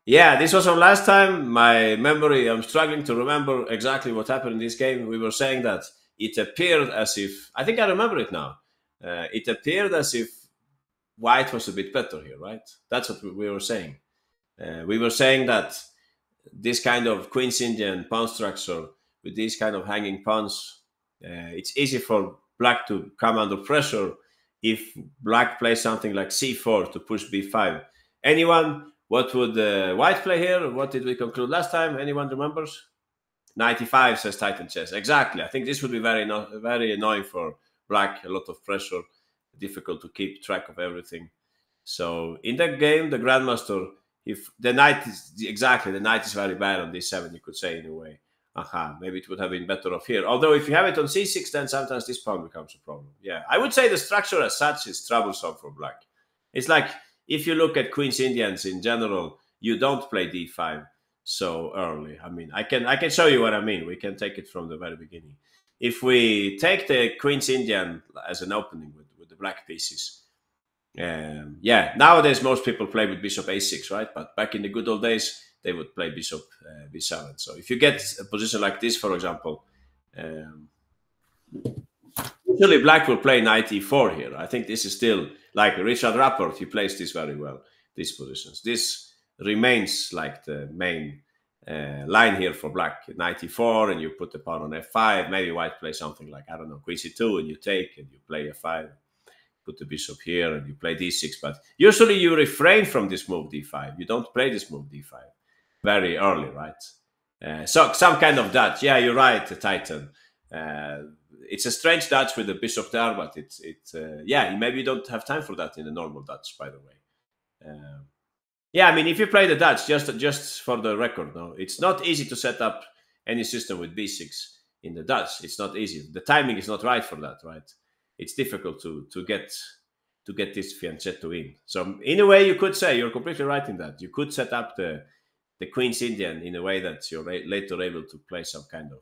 Yeah, this was our last time. My memory, I'm struggling to remember exactly what happened in this game. We were saying that it appeared as if, I think I remember it now. It appeared as if white was a bit better here, right? That's what we were saying. We were saying that this kind of Queen's Indian pawn structure with these kind of hanging pawns, it's easy for black to come under pressure if black plays something like c4 to push b5. Anyone? What would white play here? What did we conclude last time? Anyone remembers? 95 says Titan chess. Exactly. I think this would be very annoying for black. A lot of pressure, difficult to keep track of everything. So in that game, the grandmaster, if the knight is exactly the knight is very bad on d7, you could say in a way. Aha, maybe it would have been better off here. Although if you have it on c6, then sometimes this pawn becomes a problem. Yeah, I would say the structure as such is troublesome for black. It's like if you look at Queen's Indians in general, you don't play d5 so early. I mean, I can show you what I mean. We can take it from the very beginning. If we take the Queen's Indian as an opening with the black pieces, yeah, nowadays most people play with bishop a6, right? But back in the good old days, they would play bishop b7. So if you get a position like this, for example, um, usually black will play knight e4 here. I think this is still like Richard Rapport. He plays this very well. These positions. This remains like the main line here for black. Knight e4, and you put the pawn on f5. Maybe white plays something like, I don't know, queen c2, and you take and you play f5. Put the bishop here and you play d6. But usually you refrain from this move d5. You don't play this move d5 very early, right? So some kind of dutch. Yeah, you're right, Titan. Uh, it's a strange dutch with the bishop there, but yeah, maybe you don't have time for that in the normal dutch, by the way. Yeah, I mean, if you play the dutch, just for the record, no, it's not easy to set up any system with b6 in the dutch. It's not easy. The timing is not right for that, right? It's difficult to get this fianchetto in. So in a way, you could say you're completely right in that. You could set up the Queen's Indian in a way that you're later able to play some kind of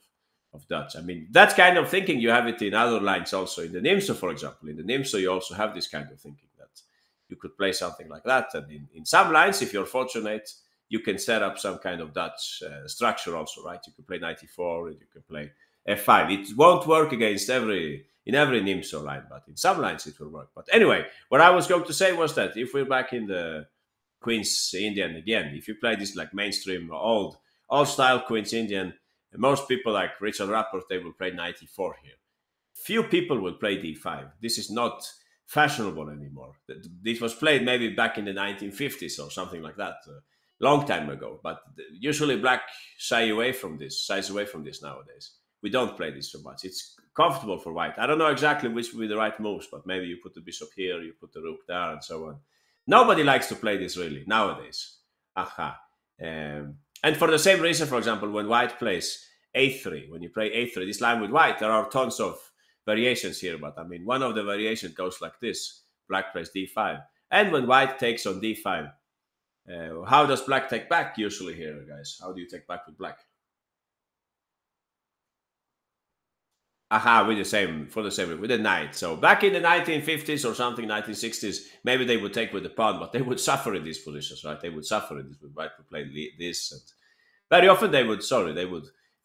Dutch. I mean, that kind of thinking, you have it in other lines also. In the Nimso, for example. In the Nimso, you also have this kind of thinking that you could play something like that. And in some lines, if you're fortunate, you can set up some kind of Dutch structure also, right? You can play 94 and you can play f5. It won't work against in every Nimso line, but in some lines it will work. But anyway, what I was going to say was that if we're back in the Queen's Indian again, if you play this like mainstream old style Queen's Indian, most people like Richard Rapport, they will play 94 here. Few people will play d5. This is not fashionable anymore. This was played maybe back in the 1950s or something like that, long time ago. But usually black shies away from this nowadays. We don't play this so much. It's comfortable for white. I don't know exactly which would be the right moves, but maybe you put the bishop here, you put the rook there, and so on. Nobody likes to play this really nowadays. Aha. And for the same reason, for example, when white plays a3, when you play a3, this line with white, there are tons of variations here. But I mean, one of the variations goes like this: black plays d5. And when white takes on d5, how does black take back usually here, guys? How do you take back with black? Aha, with the same with the knight. So back in the 1950s or something, 1960s, maybe they would take with the pawn, but they would suffer in these positions, right? They would suffer in this. White would play this, and very often they would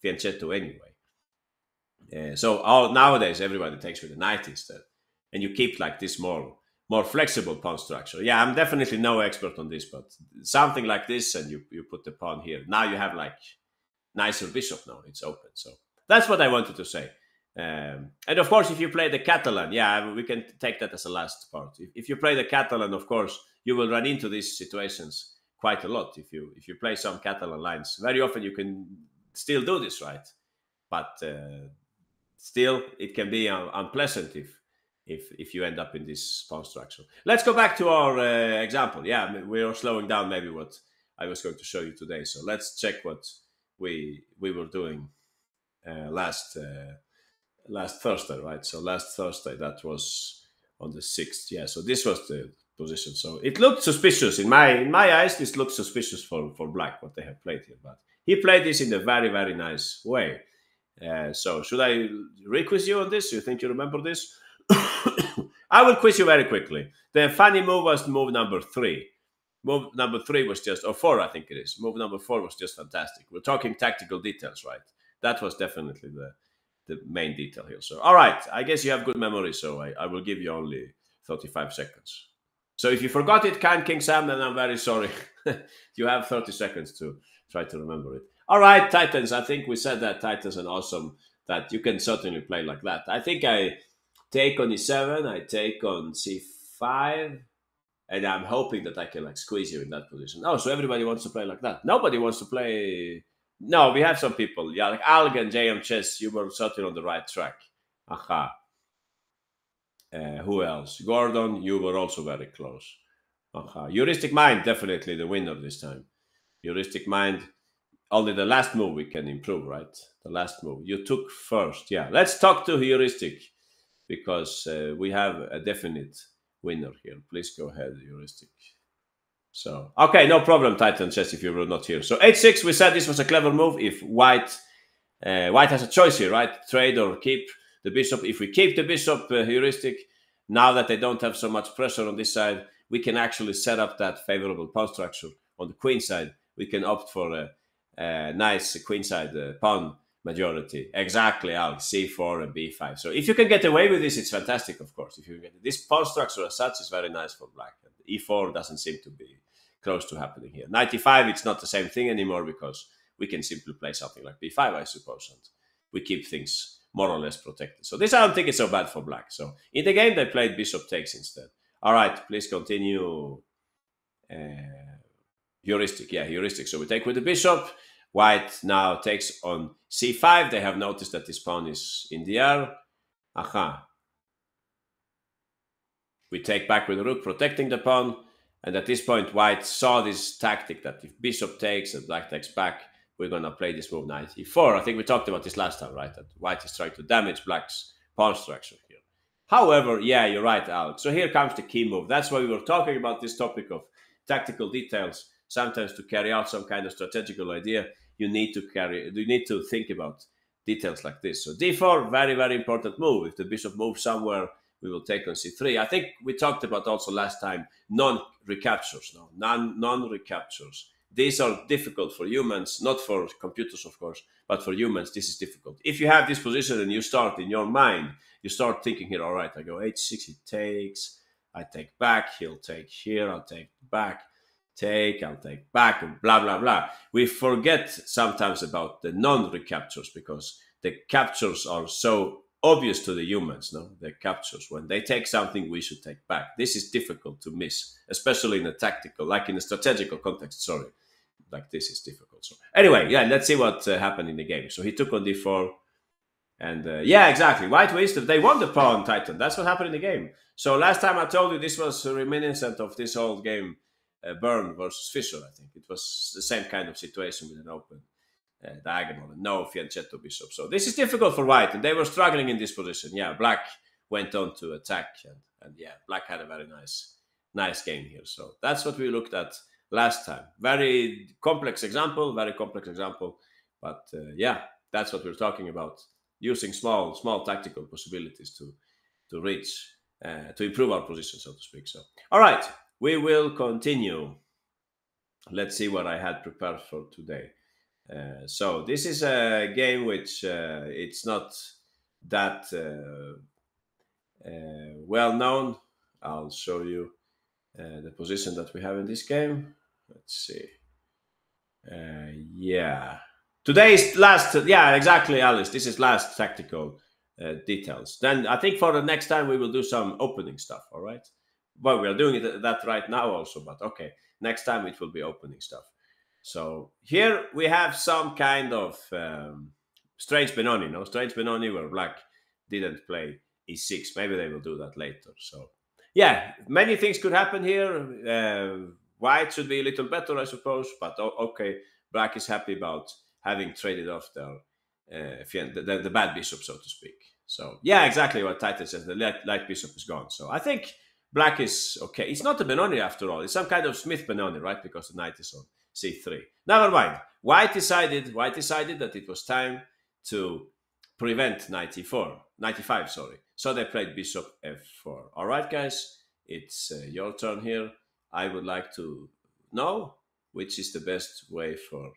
fianchetto anyway. So nowadays everybody takes with the knight instead, and you keep like this more flexible pawn structure. Yeah, I'm definitely no expert on this, but something like this, and you put the pawn here. Now you have like nicer bishop. Now it's open. So that's what I wanted to say. And of course, if you play the Catalan, yeah, we can take that as a last part. If you play the Catalan, of course, you will run into these situations quite a lot. If you play some Catalan lines, very often you can still do this, right? But still, it can be unpleasant if you end up in this pawn structure. Let's go back to our example. Yeah, I mean, we are slowing down maybe what I was going to show you today. So let's check what we were doing last Thursday, right? So last Thursday, that was on the 6th. Yeah, so this was the position. So it looked suspicious in my eyes. This looked suspicious for black what they have played here, but he played this in a very very nice way. So should I re-quiz you on this? You think you remember this? I will quiz you very quickly. The funny move was move number 3. Move number 3 was just, or 4, I think it is. Move number 4 was just fantastic. We're talking tactical details, right? That was definitely the main detail here. So, all right, I guess you have good memory, so I will give you only 35 seconds. So if you forgot it, King Sam, then I'm very sorry. You have 30 seconds to try to remember it. All right, Titans. I think we said that Titans are awesome, that you can certainly play like that. I think I take on E7, I take on C5, and I'm hoping that I can like squeeze you in that position. Oh, so everybody wants to play like that. Nobody wants to play. No, we have some people. Yeah, like Alg and JM Chess, you were certainly on the right track. Aha. Who else? Gordon, you were also very close. Aha. Heuristic Mind, definitely the winner this time. Heuristic Mind, only the last move we can improve, right? The last move. You took first. Yeah, let's talk to Heuristic because we have a definite winner here. Please go ahead, Heuristic. So, okay, no problem, Titan Chess, if you were not here. So, h6, we said this was a clever move if White has a choice here, right? Trade or keep the bishop. If we keep the bishop, Heuristic, now that they don't have so much pressure on this side, we can actually set up that favorable pawn structure on the queen side. We can opt for a nice queenside pawn majority. Exactly, Al, c4 and b5. So if you can get away with this, it's fantastic, of course. If you get this pawn structure as such is very nice for black. And e4 doesn't seem to be close to happening here. 95, it's not the same thing anymore because we can simply play something like b5, I suppose, and we keep things more or less protected. So this I don't think is so bad for black. So in the game, they played bishop takes instead. All right, please continue. Heuristic, yeah, heuristic. So we take with the bishop. White now takes on c5. They have noticed that this pawn is in the air. Aha. We take back with the rook, protecting the pawn. And at this point, White saw this tactic that if bishop takes and black takes back, we're going to play this move knight e4. I think we talked about this last time, right? That White is trying to damage black's pawn structure here. However, yeah, you're right, Alex. So here comes the key move. That's why we were talking about this topic of tactical details. Sometimes to carry out some kind of strategical idea, you need to think about details like this. So d4, very, very important move. If the bishop moves somewhere, we will take on c3. I think we talked about also last time non-recaptures. No, non-recaptures. These are difficult for humans, not for computers, of course, but for humans, this is difficult. If you have this position and you start in your mind, you start thinking here, all right, I go h6, he takes, I take back, he'll take here, I'll take back, I'll take back, and blah, blah, blah. We forget sometimes about the non-recaptures because the captures are so obvious to the humans, no? The captures. When they take something, we should take back. This is difficult to miss, especially in a tactical, like in a strategical context, sorry. Like this is difficult. So anyway, yeah, let's see what happened in the game. So he took on d4. And yeah, exactly. White wasted. They won the pawn, Titan. That's what happened in the game. So last time I told you this was reminiscent of this old game, Byrne versus Fischer, I think. It was the same kind of situation with an open diagonal and no fianchetto bishop. So this is difficult for White, and they were struggling in this position. Yeah, Black went on to attack, and yeah, Black had a very nice game here. So that's what we looked at last time. Very complex example, but yeah, that's what we're talking about. Using small tactical possibilities to reach, to improve our position, so to speak. So, all right, we will continue. Let's see what I had prepared for today. So this is a game which it's not that well known. I'll show you the position that we have in this game. Let's see. Yeah. Today is last. Yeah, exactly, Alice. This is last tactical details. Then I think for the next time we will do some opening stuff. All right. Well, we are doing that right now also, but okay. Next time it will be opening stuff. So here we have some kind of strange Benoni, no? Strange Benoni where Black didn't play e6. Maybe they will do that later. So yeah, many things could happen here. White should be a little better, I suppose, but okay, Black is happy about having traded off the bad bishop, so to speak. So yeah, exactly what Titan says. The light bishop is gone. So I think Black is okay. It's not a Benoni after all. It's some kind of Smith Benoni, right? Because the knight is on c3. Never mind. White decided that it was time to prevent knight e4, 95, sorry. So they played bishop f4. All right, guys, it's your turn here. I would like to know which is the best way for.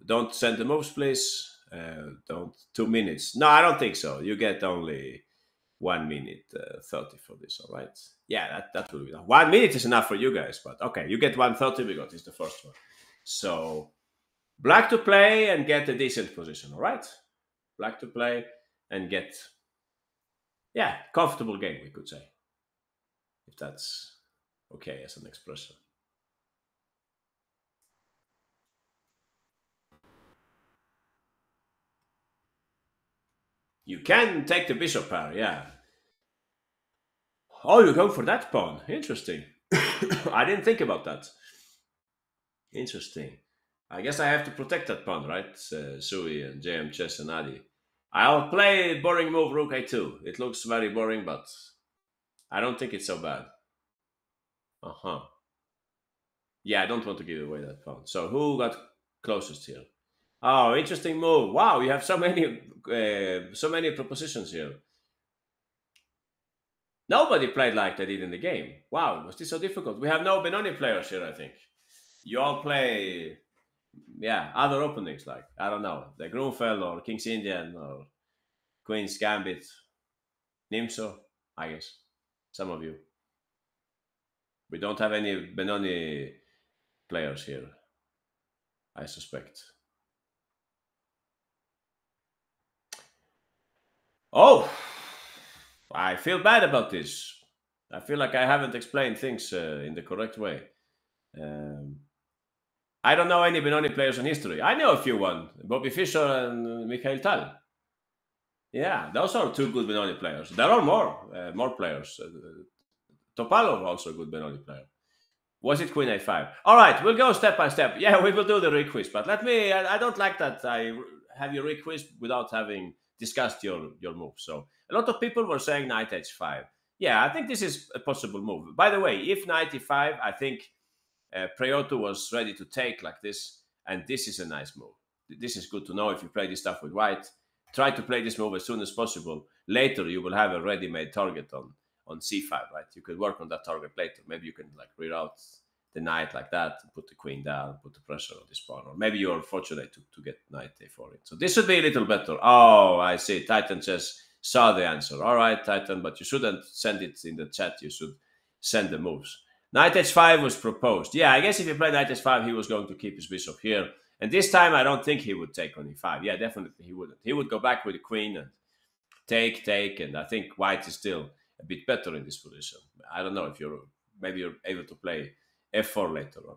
Don't send the moves, please. Don't 2 minutes. No, I don't think so. You get only 1 minute 30 for this. All right. Yeah, that will be enough. 1 minute is enough for you guys, but okay, you get 130 because it's the first one. So black to play and get a decent position. All right. Black to play and get, yeah, comfortable game, we could say, if that's okay as an expression. You can take the bishop pair, yeah. Oh, you go for that pawn. Interesting. I didn't think about that. Interesting. I guess I have to protect that pawn, right? Sui and JM Chess and Adi. I'll play boring move Rook A2. It looks very boring, but I don't think it's so bad. Uh-huh. Yeah, I don't want to give away that pawn. So who got closest here? Oh, interesting move. Wow, you have so many propositions here. Nobody played like they did in the game. Wow, was this so difficult? We have no Benoni players here, I think. You all play, yeah, other openings like, I don't know, the Grunfeld or King's Indian or Queen's Gambit, Nimso, I guess. Some of you. We don't have any Benoni players here, I suspect. Oh, I feel bad about this. I feel like I haven't explained things in the correct way. Um, I don't know any Benoni players in history. I know a few one, Bobby Fischer and Mikhail Tal. Yeah, those are two good Benoni players. There are more players. Topalov also a good Benoni player. Was it Queen A5? All right, we'll go step by step. Yeah, we will do the requiz, but I don't like that I have you requiz without having discussed your move. So a lot of people were saying Knight H5. Yeah, I think this is a possible move. By the way, if Knight E5, I think Preotto was ready to take like this, and this is a nice move. This is good to know if you play this stuff with white. Try to play this move as soon as possible. Later, you will have a ready-made target on c5, right? You could work on that target later. Maybe you can like reroute the knight like that, and put the queen down, put the pressure on this pawn, or maybe you're fortunate to get knight a4 in. So this should be a little better. Oh, I see. Titan just saw the answer. All right, Titan, but you shouldn't send it in the chat. You should send the moves. Knight h5 was proposed. Yeah, I guess if you play knight h5, he was going to keep his bishop here. And this time, I don't think he would take on e5. Yeah, definitely he wouldn't. He would go back with the queen and take, and I think white is still a bit better in this position. I don't know if maybe you're able to play f4 later on.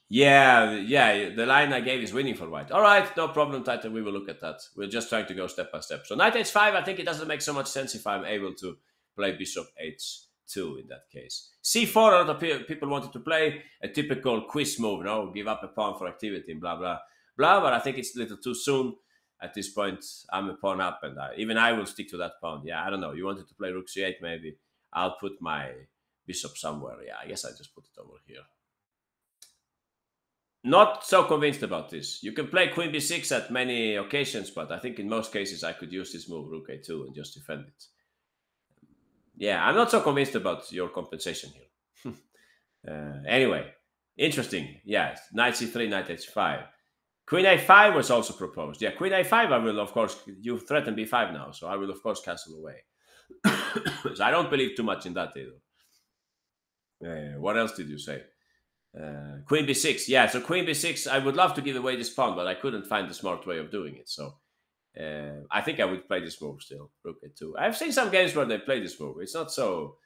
Yeah, the line I gave is winning for white. All right, no problem, Titan. We will look at that. We're just trying to go step by step. So knight h5, I think it doesn't make so much sense if I'm able to play bishop h2 in that case. c4, a lot of people wanted to play a typical quiz move, give up a pawn for activity and blah, blah, blah. But I think it's a little too soon. At this point, I'm a pawn up, and even I will stick to that pawn. Yeah, I don't know. You wanted to play rook c8, maybe. I'll put my bishop somewhere. Yeah, I guess I just put it over here. Not so convinced about this. You can play queen b6 at many occasions, but I think in most cases I could use this move, rook a2, and just defend it. Yeah, I'm not so convinced about your compensation here. Anyway, interesting. Yeah, knight c3, knight h5. Queen a5 was also proposed. Yeah, queen a5, I will, of course, you threaten b5 now, so I will, of course, castle away. So I don't believe too much in that either. What else did you say? Queen b6. Yeah, so queen b6, I would love to give away this pawn, but I couldn't find the smart way of doing it. So I think I would play this move still, rook a2. I've seen some games where they play this move. It's not so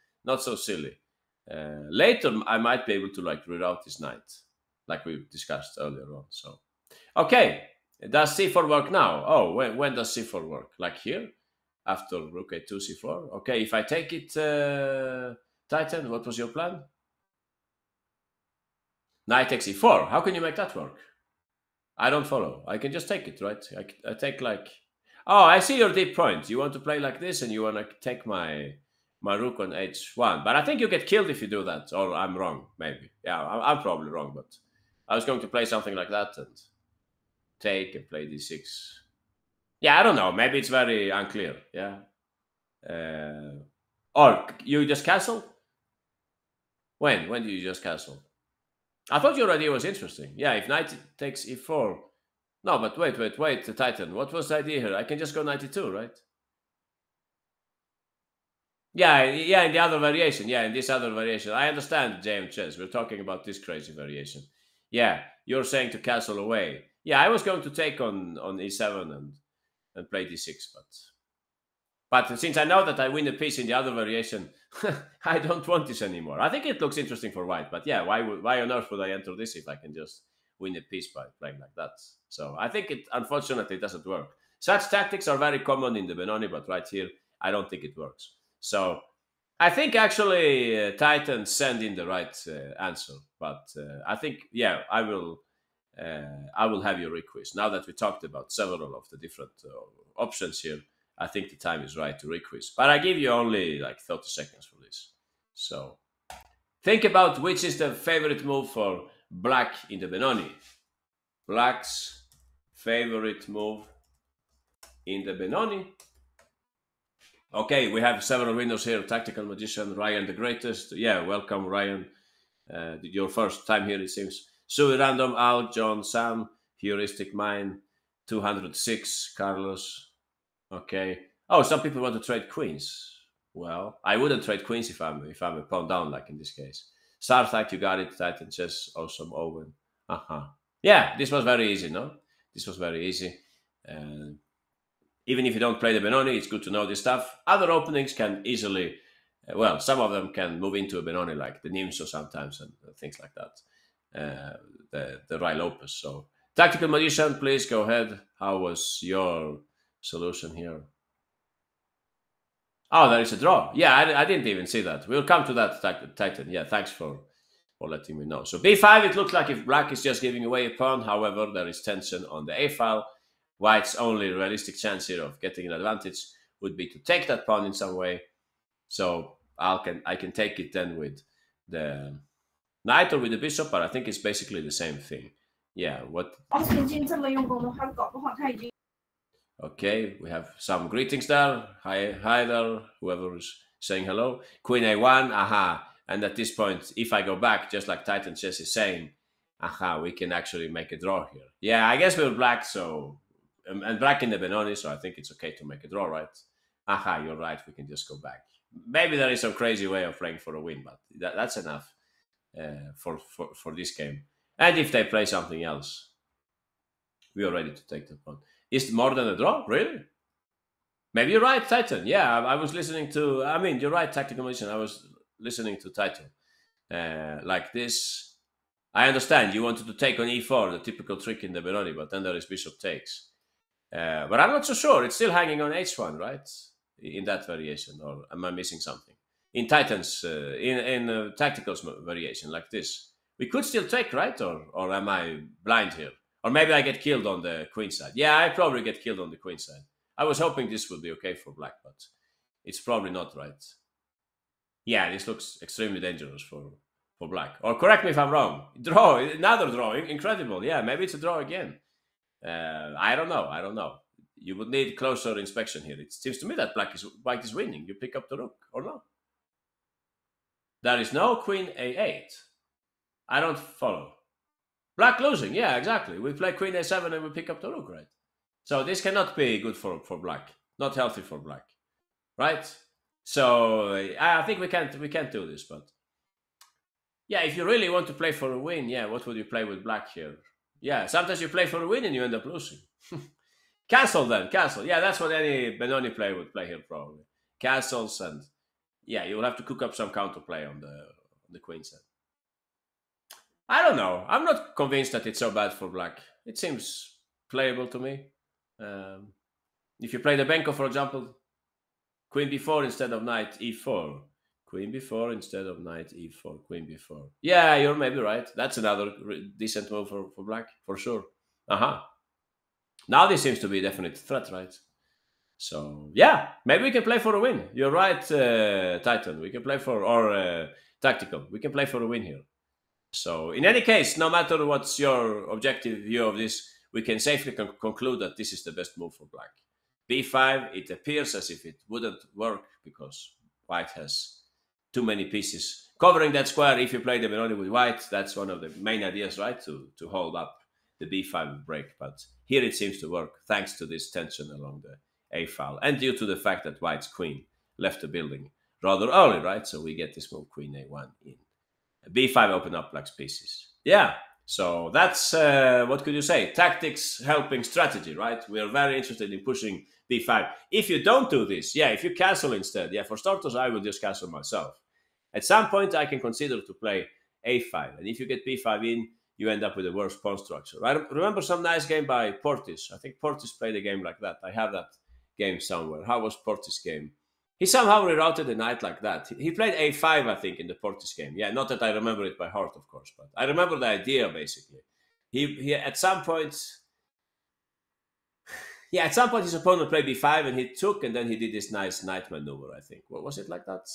silly. Later, I might be able to like reroute this knight, like we discussed earlier on. So, okay, does c4 work now? Oh, when does c4 work? Like here, after rook a2, c4. Okay, if I take it, Titan, what was your plan? Knight takes e4. How can you make that work? I don't follow. I can just take it, right? I take like... Oh, I see your deep point. You want to play like this and you want to take my rook on h1. But I think you get killed if you do that. Or I'm wrong, maybe. Yeah, I'm probably wrong, but I was going to play something like that and take and play d6. Yeah, I don't know. Maybe it's very unclear. Yeah. Or you just castle? When do you just castle? I thought your idea was interesting. Yeah, if knight takes e4. No, but wait, the Titan. What was the idea here? I can just go knight e2, right? Yeah, in the other variation. Yeah, in this other variation. I understand, JM Chess. We're talking about this crazy variation. Yeah, you're saying to castle away. Yeah, I was going to take on e7 and play d6, but since I know that I win a piece in the other variation, I don't want this anymore. I think it looks interesting for white, but yeah, why on earth would I enter this if I can just win a piece by playing like that? So I think it unfortunately doesn't work. Such tactics are very common in the Benoni, but right here, I don't think it works. So I think actually Titans send in the right answer, but I think I will have your request now that we talked about several of the different options here. I think the time is right to request, but I give you only like 30 seconds for this. So think about which is the favorite move for black in the Benoni. Black's favorite move in the Benoni. Okay, we have several winners here. Tactical Magician, Ryan the Greatest. Yeah, welcome, Ryan. Your first time here, it seems. Sui Random, Al, John, Sam, Heuristic Mind, 206, Carlos. Okay. Oh, some people want to trade queens. Well, I wouldn't trade queens if I'm a pawn down, like in this case. Sarthak, you got it. Titan Chess, awesome. Owen. Uh-huh. Yeah, this was very easy, no? This was very easy. Even if you don't play the Benoni, it's good to know this stuff. Other openings can easily, well, some of them can move into a Benoni, like the Nimso sometimes and things like that. The Rai Lopez. So, Tactical Magician, please go ahead. How was your solution here? Oh, there is a draw. Yeah, I didn't even see that. We'll come to that, Titan. Yeah, thanks for letting me know. So b5, it looks like if black is just giving away a pawn. However, there is tension on the a file. White's only realistic chance here of getting an advantage would be to take that pawn in some way. So I can take it then with the knight or with the bishop, but I think it's basically the same thing. Yeah, what? Okay, we have some greetings there. Hi there, whoever is saying hello. Queen a1, aha. And at this point, if I go back, just like Titan Chess is saying, aha, we can actually make a draw here. Yeah, I guess we're black, so and black in the Benoni, so I think it's okay to make a draw, right? Aha, you're right. We can just go back. Maybe there is some crazy way of playing for a win, but that's enough for this game. And if they play something else, we are ready to take the pawn. Is it more than a draw? Really? Maybe you're right, Titan. Yeah, I was listening to. I mean, you're right, Tactical Magician. I was listening to Titan. Like this. I understand you wanted to take on e4, the typical trick in the Benoni, but then there is bishop takes. But I'm not so sure. It's still hanging on h1, right? In that variation, or am I missing something? In Titans, in Tactical's variation, like this, we could still take, right? Or am I blind here? Or maybe I get killed on the queen side. Yeah, I probably get killed on the queen side. I was hoping this would be okay for black, but it's probably not, right? Yeah, this looks extremely dangerous for black. Or correct me if I'm wrong. Draw, another drawing, incredible. Yeah, maybe it's a draw again. I don't know. You would need closer inspection here. It seems to me that white is winning. You pick up the rook, or not? There is no queen a8. I don't follow. Black losing, yeah, exactly. We play queen a7 and we pick up the rook, right? So this cannot be good for black. Not healthy for black, right? So I think we can't do this, but yeah, if you really want to play for a win, yeah, what would you play with black here? Yeah, sometimes you play for a win and you end up losing. Castle then, castle. Yeah, that's what any Benoni player would play here probably. Castles and yeah, you will have to cook up some counterplay on the queen side. I don't know. I'm not convinced that it's so bad for black. It seems playable to me. If you play the Benko, for example, queen b4 instead of knight e4. Queen b4 instead of knight e4. Queen b4. Yeah, you're maybe right. That's another decent move for black, for sure. Now this seems to be a definite threat, right? So, yeah, maybe we can play for a win. You're right, Titan. We can play or Tactical. We can play for a win here. So, in any case, no matter what's your objective view of this, we can safely conclude that this is the best move for black. b5, it appears as if it wouldn't work because white has too many pieces covering that square, if you play the Melody with white, that's one of the main ideas, right? To hold up the b5 break. But here it seems to work thanks to this tension along the a file, and due to the fact that white's queen left the building rather early, right? So we get this move queen a1 in. b5 open up black's pieces. Yeah. So that's what could you say? Tactics helping strategy, right? We are very interested in pushing b5. If you don't do this, yeah, if you castle instead, yeah, for starters, I will just castle myself. At some point, I can consider to play a5, and if you get b5 in, you end up with a worse pawn structure. I remember some nice game by Portis. I think Portis played a game like that. I have that game somewhere. How was Portis' game? He somehow rerouted the knight like that. He played a5, I think, in the Portis game. Yeah, not that I remember it by heart, of course, but I remember the idea, basically. He at some point... Yeah, at some point his opponent played b5 and he took, and then he did this nice knight maneuver, I think. What was it like that?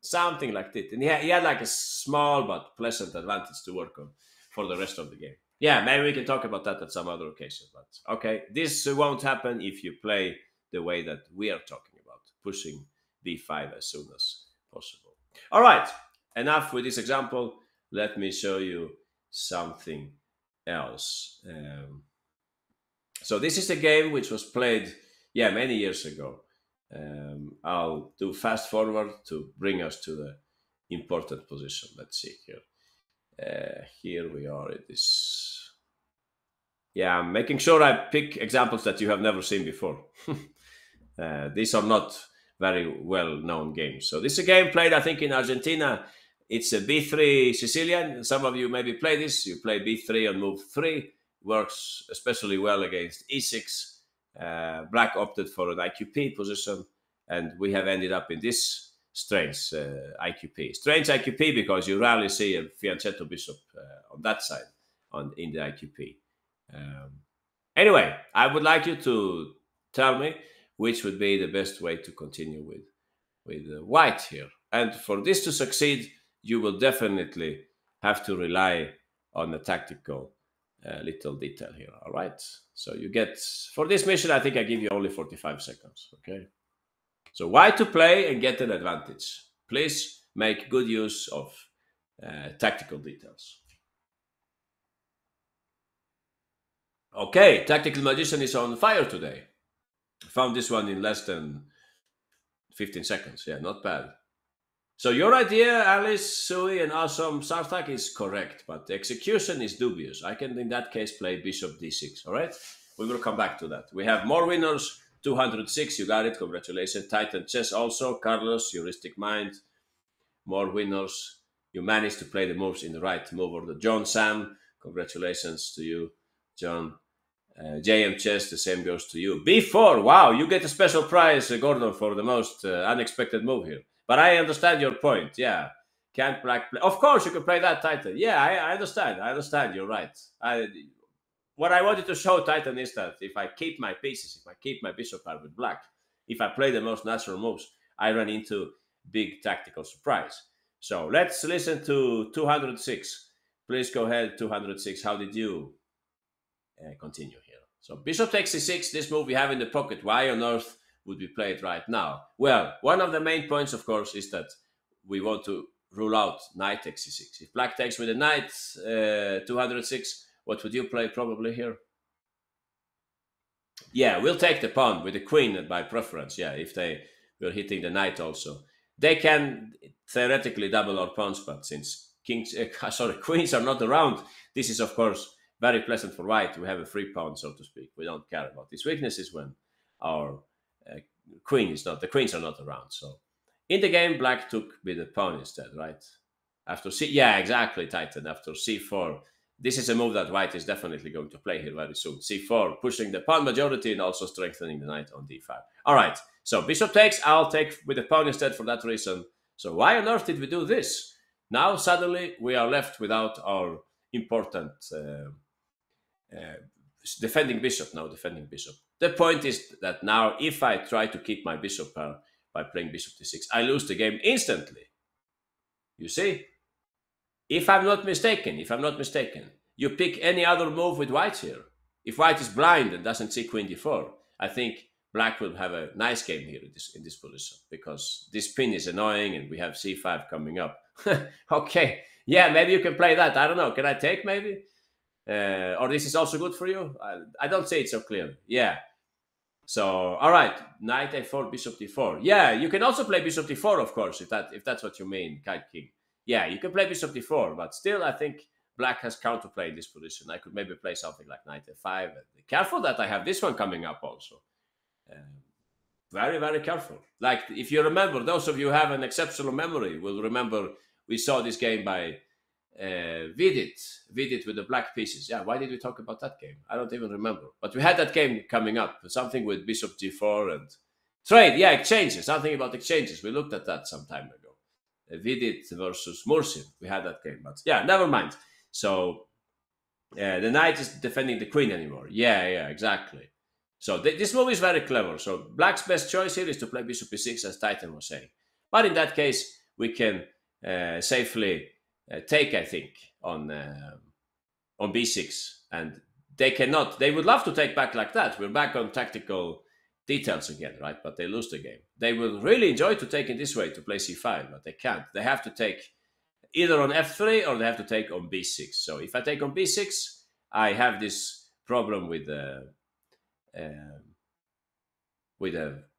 Something like that. And he had like a small but pleasant advantage to work on for the rest of the game. Yeah, maybe we can talk about that at some other occasion. But okay, this won't happen if you play the way that we are talking about, pushing b5 as soon as possible. All right, enough with this example. Let me show you something else. So this is a game which was played, yeah, many years ago. I'll do fast forward to bring us to the important position. Let's see here. Here we are at this. Yeah, I'm making sure I pick examples that you have never seen before. These are not very well-known games. So this is a game played, I think, in Argentina. It's a b3 Sicilian. Some of you maybe play this. You play b3 on move 3. Works especially well against e6. Black opted for an IQP position, and we have ended up in this strange IQP. Strange IQP because you rarely see a fianchetto bishop on that side in the IQP. Anyway, I would like you to tell me which would be the best way to continue with white here. And for this to succeed, you will definitely have to rely on a tactical little detail here. All right. So you get, for this mission, I think I give you only 45 seconds. Okay. So white to play and get an advantage. Please make good use of tactical details. Okay, Tactical Magician is on fire today. Found this one in less than 15 seconds. Yeah, not bad. So your idea, Alice, Sui, and Awesome Sartak is correct, but the execution is dubious. I can, in that case, play Bishop d6, all right? We will come back to that. We have more winners, 206, you got it, congratulations. Titan Chess also, Carlos, Heuristic Mind. More winners, you managed to play the moves in the right move order. John Sam, congratulations to you, John. JM Chess, the same goes to you. B4, wow, you get a special prize, Gordon, for the most unexpected move here. But I understand your point, yeah. Can't black play? Of course, you can play that, Titan. Yeah, I understand. I understand. You're right. What I wanted to show, Titan, is that if I keep my pieces, if I keep my bishop pair with black, if I play the most natural moves, I run into big tactical surprise. So let's listen to 206. Please go ahead, 206. How did you continue here? So bishop takes c6. This move we have in the pocket. Why on earth would be played right now? Well, one of the main points, of course, is that we want to rule out knight takes c6. If black takes with a knight, 206, what would you play probably here? Yeah, we'll take the pawn with the queen by preference. Yeah, if they were hitting the knight also. They can theoretically double our pawns, but since queens are not around, this is, of course, very pleasant for white. We have a free pawn, so to speak. We don't care about these weaknesses when our the queens are not around. So in the game, black took with the pawn instead, right? After yeah, exactly, Titan. After c4, this is a move that white is definitely going to play here very soon. c4, pushing the pawn majority and also strengthening the knight on d5. All right, so bishop takes. I'll take with the pawn instead for that reason. So why on earth did we do this? Now suddenly we are left without our important defending bishop. The point is that now if I try to keep my bishop pair by playing bishop d6, I lose the game instantly. You see? If I'm not mistaken, you pick any other move with white here. If white is blind and doesn't see queen d4, I think black will have a nice game here in this position, because this pin is annoying and we have c5 coming up. Okay, yeah, maybe you can play that. I don't know. Can I take maybe? Or this is also good for you? I don't say it so clearly. Yeah. So, all right, knight a4, bishop d4. Yeah, you can also play bishop d4, of course, if that's what you mean, kite king. Yeah, you can play bishop d4, but still, I think black has counterplay in this position. I could maybe play something like knight a5. Careful that I have this one coming up also. Very, very careful. Like, if you remember, those of you who have an exceptional memory will remember we saw this game by Vidit with the black pieces. Yeah, why did we talk about that game? I don't even remember. But we had that game coming up, something with bishop g4 and trade. Yeah, exchanges, something about exchanges. We looked at that some time ago. Vidit versus Mursin. We had that game, but yeah, never mind. So the knight is defending the queen anymore. Yeah, exactly. So this move is very clever. So black's best choice here is to play bishop e6, as Titan was saying. But in that case, we can safely take, I think, on b6, and they would love to take back like that. We're back on tactical details again, right? But they lose the game. They will really enjoy to take in this way, to play c5, but they can't. They have to take either on f3 or they have to take on b6. So if I take on b6, I have this problem with the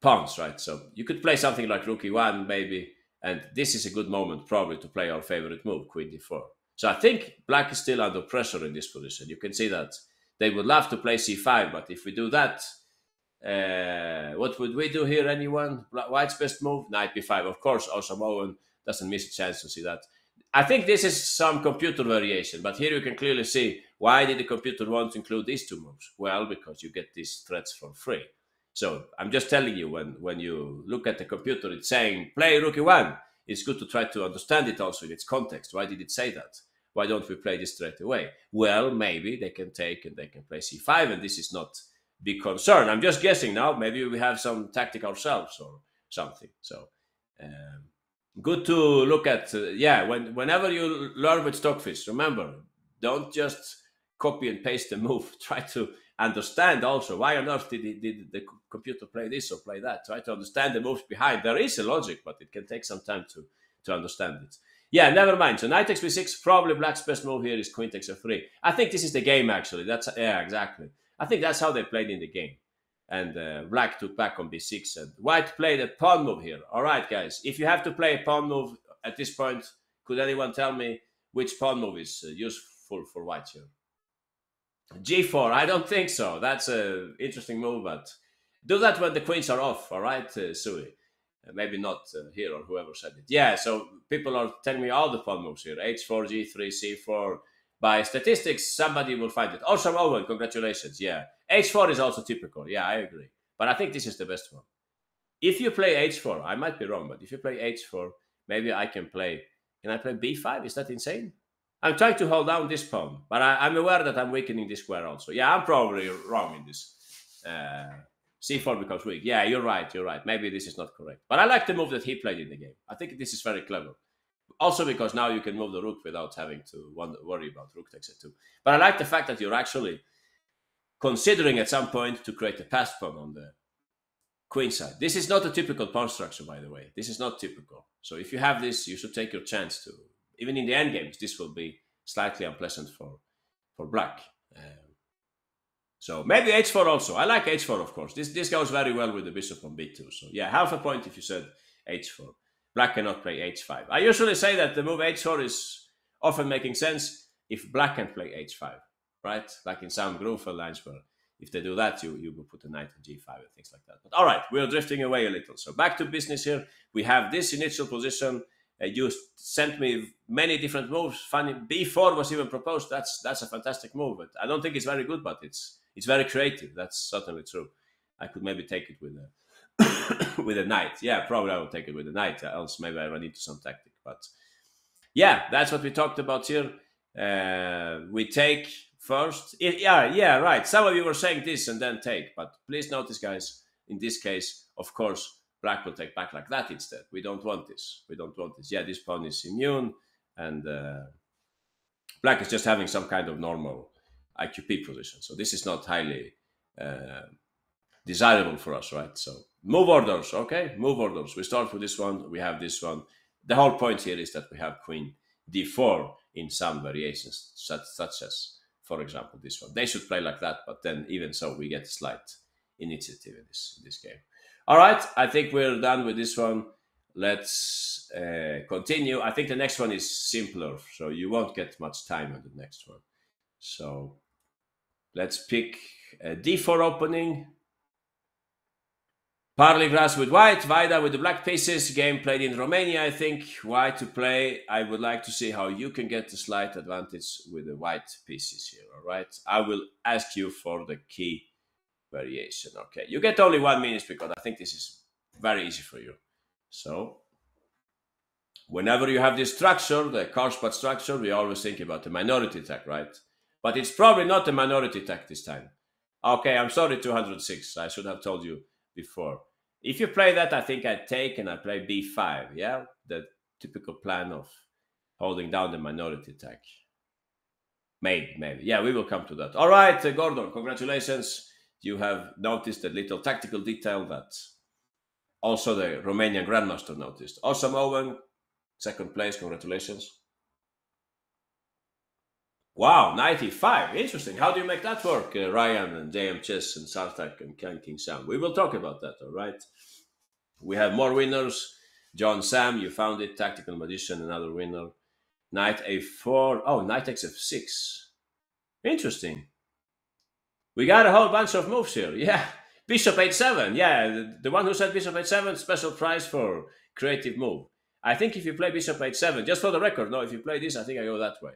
pawns, right? So you could play something like rook e1 maybe, and this is a good moment probably to play our favorite move, queen d4. So I think black is still under pressure in this position. You can see that they would love to play c5, but if we do that, what would we do here, anyone? White's best move, knight b5. Of course, Owen doesn't miss a chance to see that. I think this is some computer variation, but here you can clearly see why did the computer want to include these two moves? Well, because you get these threats for free. So I'm just telling you, when you look at the computer, it's saying play rook e1. It's good to try to understand it also in its context. Why did it say that? Why don't we play this straight away? Well, maybe they can take and they can play c5, and this is not big concern. I'm just guessing now. Maybe we have some tactic ourselves or something. So good to look at. Whenever you learn with Stockfish, remember, don't just copy and paste the move. Try to understand also why on earth did the computer play this or play that. Try to understand the moves behind. There is a logic, but it can take some time to understand it. Yeah, never mind. So knight takes b6, probably black's best move here is queen takes f3. I think this is the game, actually. Exactly. I think that's how they played in the game. And black took back on b6, and white played a pawn move here. All right, guys. If you have to play a pawn move at this point, could anyone tell me which pawn move is useful for white here? g4, I don't think so. That's an interesting move, but do that when the queens are off, all right, Sui? Maybe not here or whoever said it. Yeah, so people are telling me all the pawn moves here. h4, g3, c4. By statistics, somebody will find it. Awesome, Owen, congratulations. Yeah, h4 is also typical. Yeah, I agree. But I think this is the best one. If you play h4, I might be wrong, but if you play h4, maybe I can play. Can I play b5? Is that insane? I'm trying to hold down this pawn, but I'm aware that I'm weakening this square also. Yeah, I'm probably wrong in this. c4 becomes weak. Yeah, you're right. Maybe this is not correct. But I like the move that he played in the game. I think this is very clever. Also because now you can move the rook without having to worry about rook takes a2. But I like the fact that you're actually considering at some point to create a passed pawn on the queen side. This is not a typical pawn structure, by the way. This is not typical. So if you have this, you should take your chance to. Even in the endgames, this will be slightly unpleasant for black. So maybe h4 also. I like h4, of course. This goes very well with the bishop on b2. So yeah, half a point if you said h4. Black cannot play h5. I usually say that the move h4 is often making sense if black can play h5, right? Like in some Grunfeld lines where if they do that, you will put a knight on g5 and things like that. But all right, we're drifting away a little. So back to business here. We have this initial position. You sent me many different moves. Funny, b4 was even proposed. That's a fantastic move. But I don't think it's very good, but it's very creative. That's certainly true. I could maybe take it with a knight. Yeah, probably I will take it with a knight. Else maybe I run into some tactic. But yeah, that's what we talked about here. We take first. Yeah, right. Some of you were saying this and then take. But please notice, guys, in this case, of course, black will take back like that instead. We don't want this. Yeah, this pawn is immune. And black is just having some kind of normal IQP position. So this is not highly desirable for us, right? So move orders, okay? Move orders. We start with this one. We have this one. The whole point here is that we have Queen D4 in some variations, such as, for example, this one. They should play like that, but then even so, we get slight initiative in this game. All right, I think we're done with this one. Let's continue. I think the next one is simpler, so you won't get much time on the next one. So let's pick a D4 opening. Parley grass with white, Vaida with the black pieces. Game played in Romania, I think. White to play. I would like to see how you can get the slight advantage with the white pieces here, all right? I will ask you for the key variation. Okay, you get only 1 minute because I think this is very easy for you. So, whenever you have this structure, the Karlsbad structure, we always think about the minority attack, right? But it's probably not the minority attack this time. Okay, I'm sorry, 206. I should have told you before. If you play that, I think I take and I play b5, yeah? The typical plan of holding down the minority attack. Maybe. Yeah, we will come to that. All right, Gordon, congratulations. You have noticed a little tactical detail that also the Romanian Grandmaster noticed. Awesome, Owen. Second place, congratulations. Wow, 95. Interesting. How do you make that work, Ryan and JM Chess and Sartak and King Sam? We will talk about that, all right? We have more winners. John Sam, you found it. Tactical Magician, another winner. Knight A4. Oh, Knight takes F6. Interesting. We got a whole bunch of moves here. Yeah. Bishop H7. Yeah, the one who said Bishop H7, special prize for creative move. I think if you play Bishop H7, just for the record, no, if you play this, I think I go that way.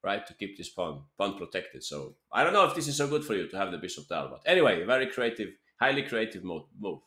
Right, to keep this pawn protected. So I don't know if this is so good for you to have the bishop there, but anyway, very creative, highly creative move.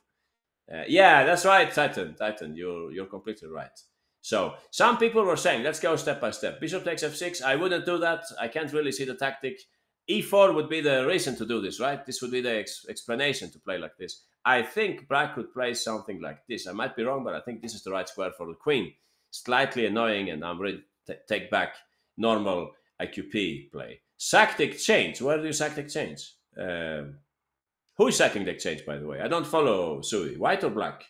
Yeah, that's right, Titan. You're completely right. So some people were saying, let's go step by step. Bishop takes f6. I wouldn't do that. I can't really see the tactic. E4 would be the reason to do this, right? This would be the explanation to play like this. I think Black could play something like this. I might be wrong, but I think this is the right square for the queen. Slightly annoying, and I'm ready to take back normal IQP play. Sacked exchange. Where do you sack the exchange? Who is sacking the exchange, by the way? I don't follow Sui. White or black?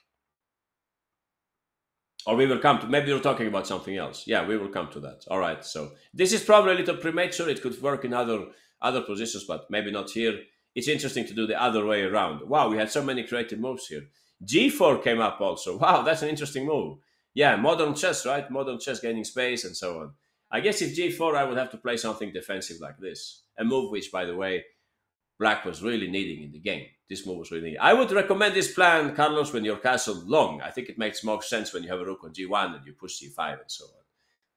Or we will come to, maybe you're talking about something else. Yeah, we will come to that. All right, so this is probably a little premature. It could work in other positions, but maybe not here. It's interesting to do the other way around. Wow, we had so many creative moves here. G4 came up also. Wow, that's an interesting move. Yeah, modern chess, right? Modern chess gaining space and so on. I guess if G4, I would have to play something defensive like this. A move which, by the way, Black was really needing in the game. This move was really needed. I would recommend this plan, Carlos, when you're castle long. I think it makes more sense when you have a rook on G1 and you push G5 and so on.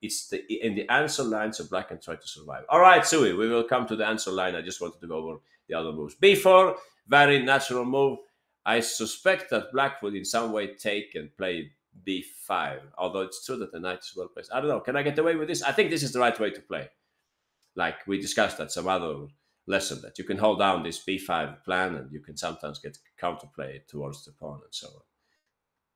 It's in the answer line, so Black can try to survive. All right, Sui, we will come to the answer line. I just wanted to go over the other moves. B4, very natural move. I suspect that Black would in some way take and play B5, although it's true that the knight is well placed. I don't know. Can I get away with this? I think this is the right way to play. Like we discussed at some other lesson, that you can hold down this B5 plan and you can sometimes get counterplay towards the pawn and so on.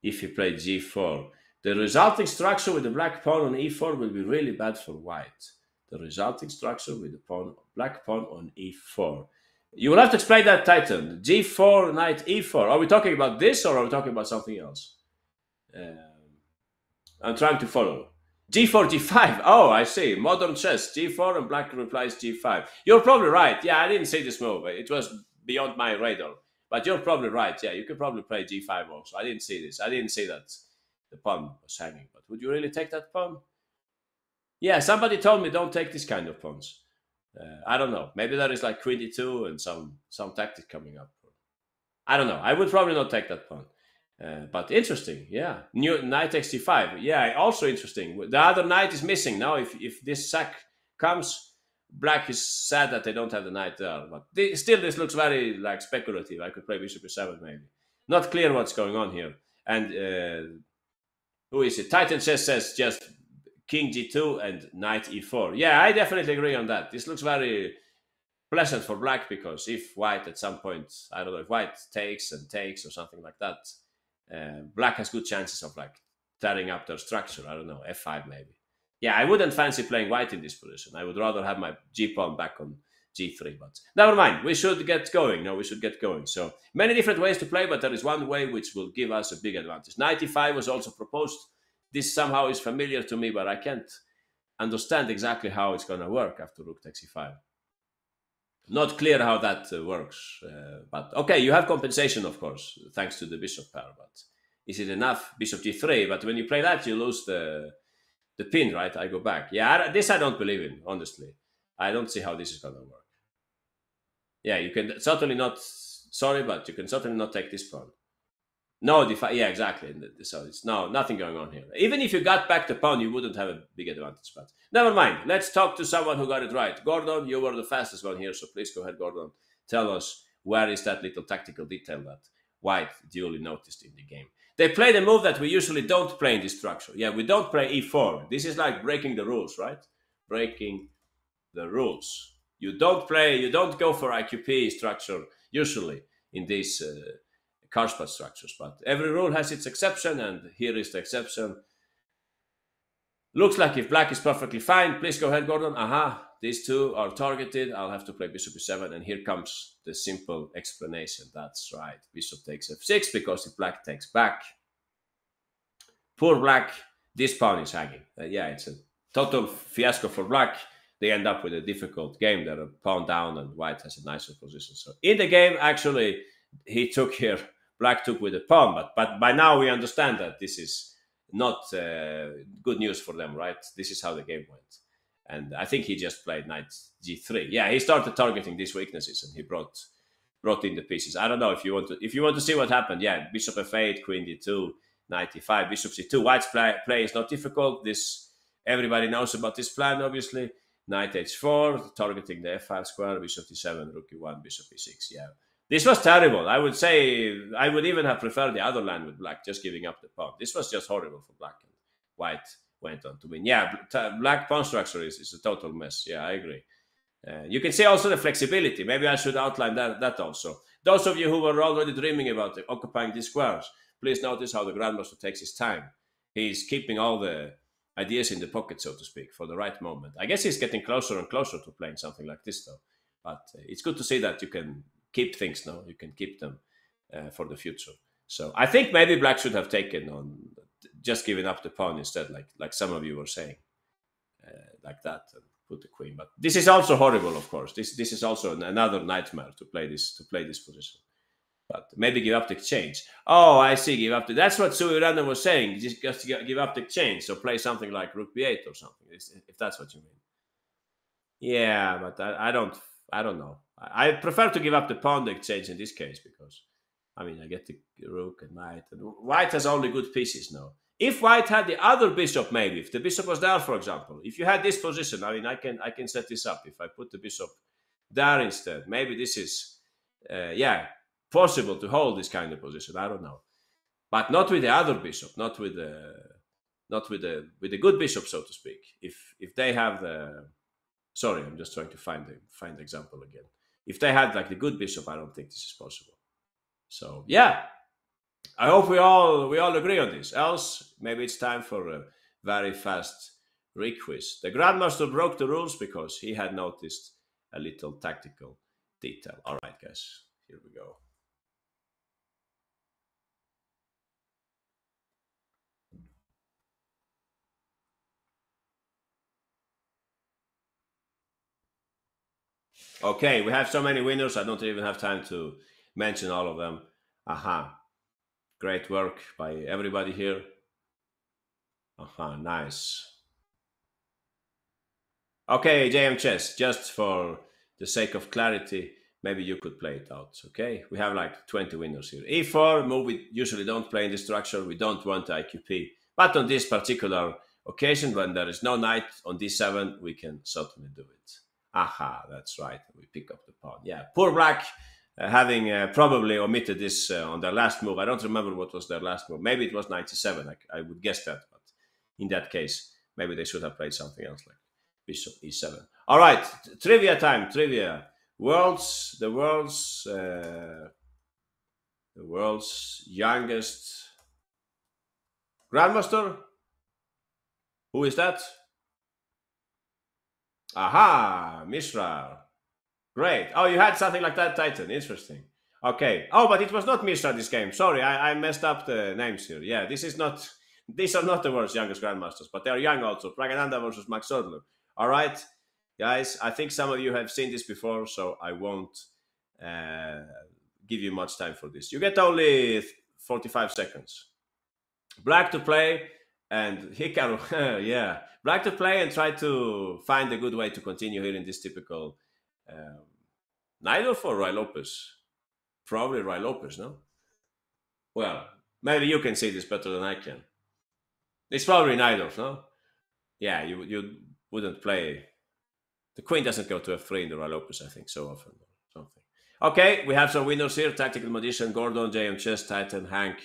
If you play G4, the resulting structure with the black pawn on E4 will be really bad for white. The resulting structure with the black pawn on E4. You will have to explain that, Titan. G4, knight E4. Are we talking about this or are we talking about something else? I'm trying to follow. G4, G5. Oh, I see. Modern chess. G4 and black replies G5. You're probably right. Yeah, I didn't see this move. It was beyond my radar. But you're probably right. Yeah, you could probably play G5 also. I didn't see this. I didn't see that the pawn was hanging. But would you really take that pawn? Yeah, somebody told me don't take this kind of pawns. I don't know. Maybe there is like queen d2 and some tactic coming up. I don't know. I would probably not take that pawn. But interesting, yeah. New knight takes c5. Yeah, also interesting. The other knight is missing now. If this sack comes, black is sad that they don't have the knight there. But still, this looks very like speculative. I could play bishop e7 maybe. Not clear what's going on here. And who is it? Titan Chess says just king g2 and knight e4. Yeah, I definitely agree on that. This looks very pleasant for black because if white at some point, I don't know, if white takes or something like that, black has good chances of like tearing up their structure. I don't know, f5 maybe. Yeah, I wouldn't fancy playing white in this position. I would rather have my g pawn back on g3. But never mind, we should get going. No, we should get going. So many different ways to play, but there is one way which will give us a big advantage. Knight e5 was also proposed. This somehow is familiar to me, but I can't understand exactly how it's going to work after rook takes e5. Not clear how that works. But okay, you have compensation, of course, thanks to the bishop pair. But is it enough? Bishop g3. But when you play that, you lose the pin, right? I go back. Yeah, this I don't believe in, honestly. I don't see how this is going to work. Yeah, you can certainly not, sorry, but you can certainly not take this pawn. No, yeah, exactly. So it's nothing going on here. Even if you got back the pawn, you wouldn't have a big advantage. But never mind. Let's talk to someone who got it right. Gordon, you were the fastest one here, so please go ahead, Gordon. Tell us where is that little tactical detail that White duly noticed in the game. They played a move that we usually don't play in this structure. Yeah, we don't play e4. This is like breaking the rules, right? Breaking the rules. You don't go for IQP structure usually in these Karlsbad structures, but every rule has its exception, and here is the exception. Looks like if black is perfectly fine, please go ahead, Gordon. Aha, these two are targeted. I'll have to play bishop e7, and here comes the simple explanation. That's right, bishop takes f6, because if black takes back, poor black, this pawn is hanging. Yeah, it's a total fiasco for black. They end up with a difficult game. They're a pawn down, and white has a nicer position. So in the game, actually, he took here, black took with the pawn, but by now we understand that this is not good news for them, right? This is how the game went. And I think he just played knight g3. Yeah, he started targeting these weaknesses, and he brought in the pieces. I don't know if you want to see what happened. Yeah, bishop f8, queen d2, knight e5, bishop c2. White's play is not difficult. This everybody knows about this plan, obviously. Knight h4, targeting the f5 square, bishop d7, rook e1, bishop e6. Yeah, this was terrible. I would say I would even have preferred the other line with black, just giving up the pawn. This was just horrible for black, and white went on to win. Yeah, black pawn structure is a total mess. Yeah, I agree. You can see also the flexibility. Maybe I should outline that also. Those of you who were already dreaming about occupying these squares, please notice how the grandmaster takes his time. He's keeping all the ideas in the pocket, so to speak, for the right moment. I guess he's getting closer and closer to playing something like this, though. But it's good to see that you can keep things now. You can keep them for the future. So I think maybe black should have taken on just giving up the pawn instead, like some of you were saying, like that, and put the queen. But this is also horrible, of course. This is also another nightmare to play this position. But maybe give up the exchange. Oh, I see. Give up the. That's what Sui Random was saying. Just give up the exchange. So play something like rook b8 or something. If that's what you mean. Yeah, but I don't know. I prefer to give up the pawn the exchange in this case, because I mean I get the rook and knight, and white has only good pieces now. If white had the other bishop, maybe if the bishop was there, for example, if you had this position, I mean I can set this up. If I put the bishop there instead, maybe this is possible to hold this kind of position. I don't know, but not with the other bishop, not with the good bishop, so to speak. If they have the, sorry, I'm just trying to find the example again. If they had like the good bishop, I don't think this is possible. So yeah, I hope we all agree on this. Else, maybe it's time for a very fast requiz. The grandmaster broke the rules because he had noticed a little tactical detail. All right, guys, here we go. Okay, we have so many winners, I don't even have time to mention all of them. Aha. Great work by everybody here. Aha, nice. Okay, JM Chess, just for the sake of clarity, maybe you could play it out, okay? We have like 20 winners here. E4, move we usually don't play in this structure. We don't want IQP. But on this particular occasion, when there is no knight on D7, we can certainly do it. Aha, that's right. We pick up the pawn. Yeah, poor black, having probably omitted this on their last move. I don't remember what was their last move. Maybe it was 97. I would guess that. But in that case, maybe they should have played something else like bishop e7. All right, trivia time. Trivia. The world's youngest grandmaster. Who is that? Aha, Mishra. Great. Oh, you had something like that, Titan. Interesting. Okay. Oh, but it was not Mishra this game. Sorry, I messed up the names here. Yeah, this is not. These are not the world's youngest grandmasters, but they are young also. Pragananda versus Max Sodlu. All right, guys. I think some of you have seen this before, so I won't uh, give you much time for this. You get only 45 seconds. Black to play and Hikaru. Yeah, Black to play and try to find a good way to continue here in this typical. Um, Neither for Roy Lopez. Probably Roy Lopez, no? Well, maybe you can see this better than I can. It's probably neither, no? Yeah, you wouldn't play. The queen doesn't go to f3 in the Roy Lopez, I think, so often. Something. Okay, we have some winners here. Tactical Magician, Gordon, JM Chess, Titan, Hank,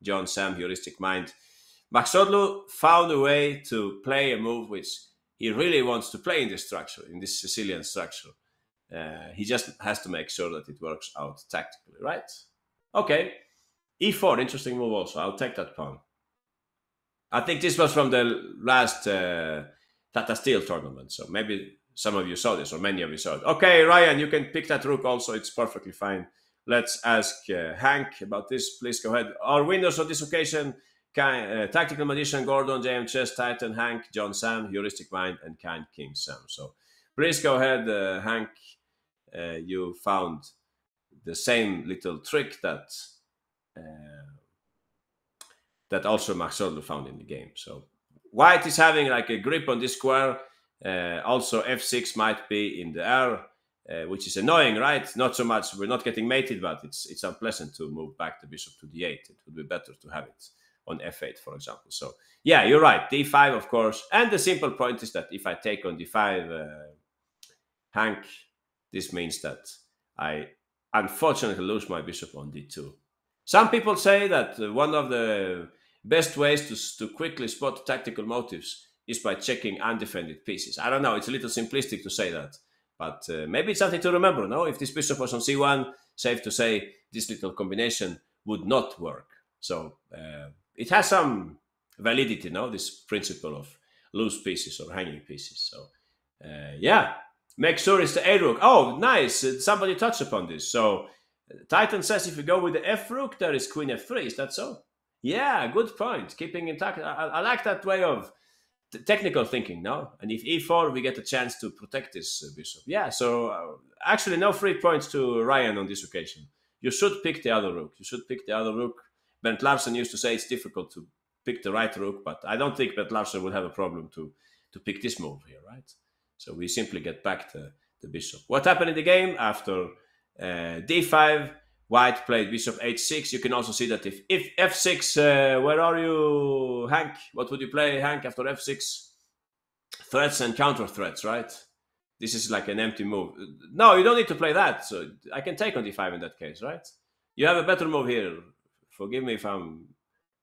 John, Sam, Heuristic Mind. Maxodlu found a way to play a move which he really wants to play in this structure, in this Sicilian structure. He just has to make sure that it works out tactically, right? Okay. E4, interesting move also. I'll take that pawn. I think this was from the last Tata Steel tournament, so maybe some of you saw this, or many of you saw it. Okay, Ryan, you can pick that rook also. It's perfectly fine. Let's ask Hank about this. Please go ahead. Our winners on this occasion, Tactical Magician, Gordon, JM Chess, Titan, Hank, John Sam, Heuristic Mind, and Kind King Sam. So please go ahead, Hank. You found the same little trick that that also Maxoldo found in the game. So white is having like a grip on this square. Also f6 might be in the air, which is annoying, right? Not so much, we're not getting mated, but it's unpleasant to move back the bishop to d8. It would be better to have it on f8, for example. So yeah, you're right, d5, of course. And the simple point is that if I take on d5, Hank, this means that I unfortunately lose my bishop on d2. Some people say that one of the best ways to quickly spot tactical motives is by checking undefended pieces. I don't know, it's a little simplistic to say that, but maybe it's something to remember, no? If this bishop was on c1, safe to say this little combination would not work. So it has some validity, no? This principle of loose pieces or hanging pieces. So yeah, make sure it's the a rook. Oh, nice, somebody touched upon this. So Titan says if you go with the f rook, there is queen f3. Is that so? Yeah, good point. Keeping intact. I like that way of technical thinking, no? And if e4, we get a chance to protect this bishop. Yeah, so actually no free points to Ryan on this occasion. You should pick the other rook. You should pick the other rook. Bent Larsen used to say it's difficult to pick the right rook, but I don't think Bent Larsen would have a problem to pick this move here, right? So we simply get back the bishop. What happened in the game after d5? White played bishop h6. You can also see that if f6, where are you, Hank? What would you play, Hank, after f6? Threats and counter threats, right? This is like an empty move. No, you don't need to play that. So I can take on d5 in that case, right? You have a better move here. Forgive me if I'm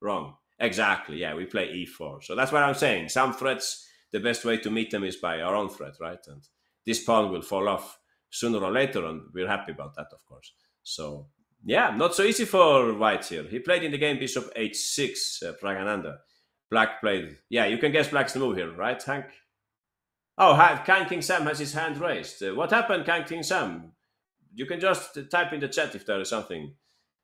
wrong. Exactly, yeah, we play e4. So that's what I'm saying. Some threats, the best way to meet them is by our own threat, right? And this pawn will fall off sooner or later, and we're happy about that, of course. So yeah, not so easy for white here. He played in the game bishop h6, Pragananda. Black played, yeah, you can guess Black's the move here, right, Hank? Oh, Kind King Sam has his hand raised. What happened, Kind King Sam? You can just type in the chat if there is something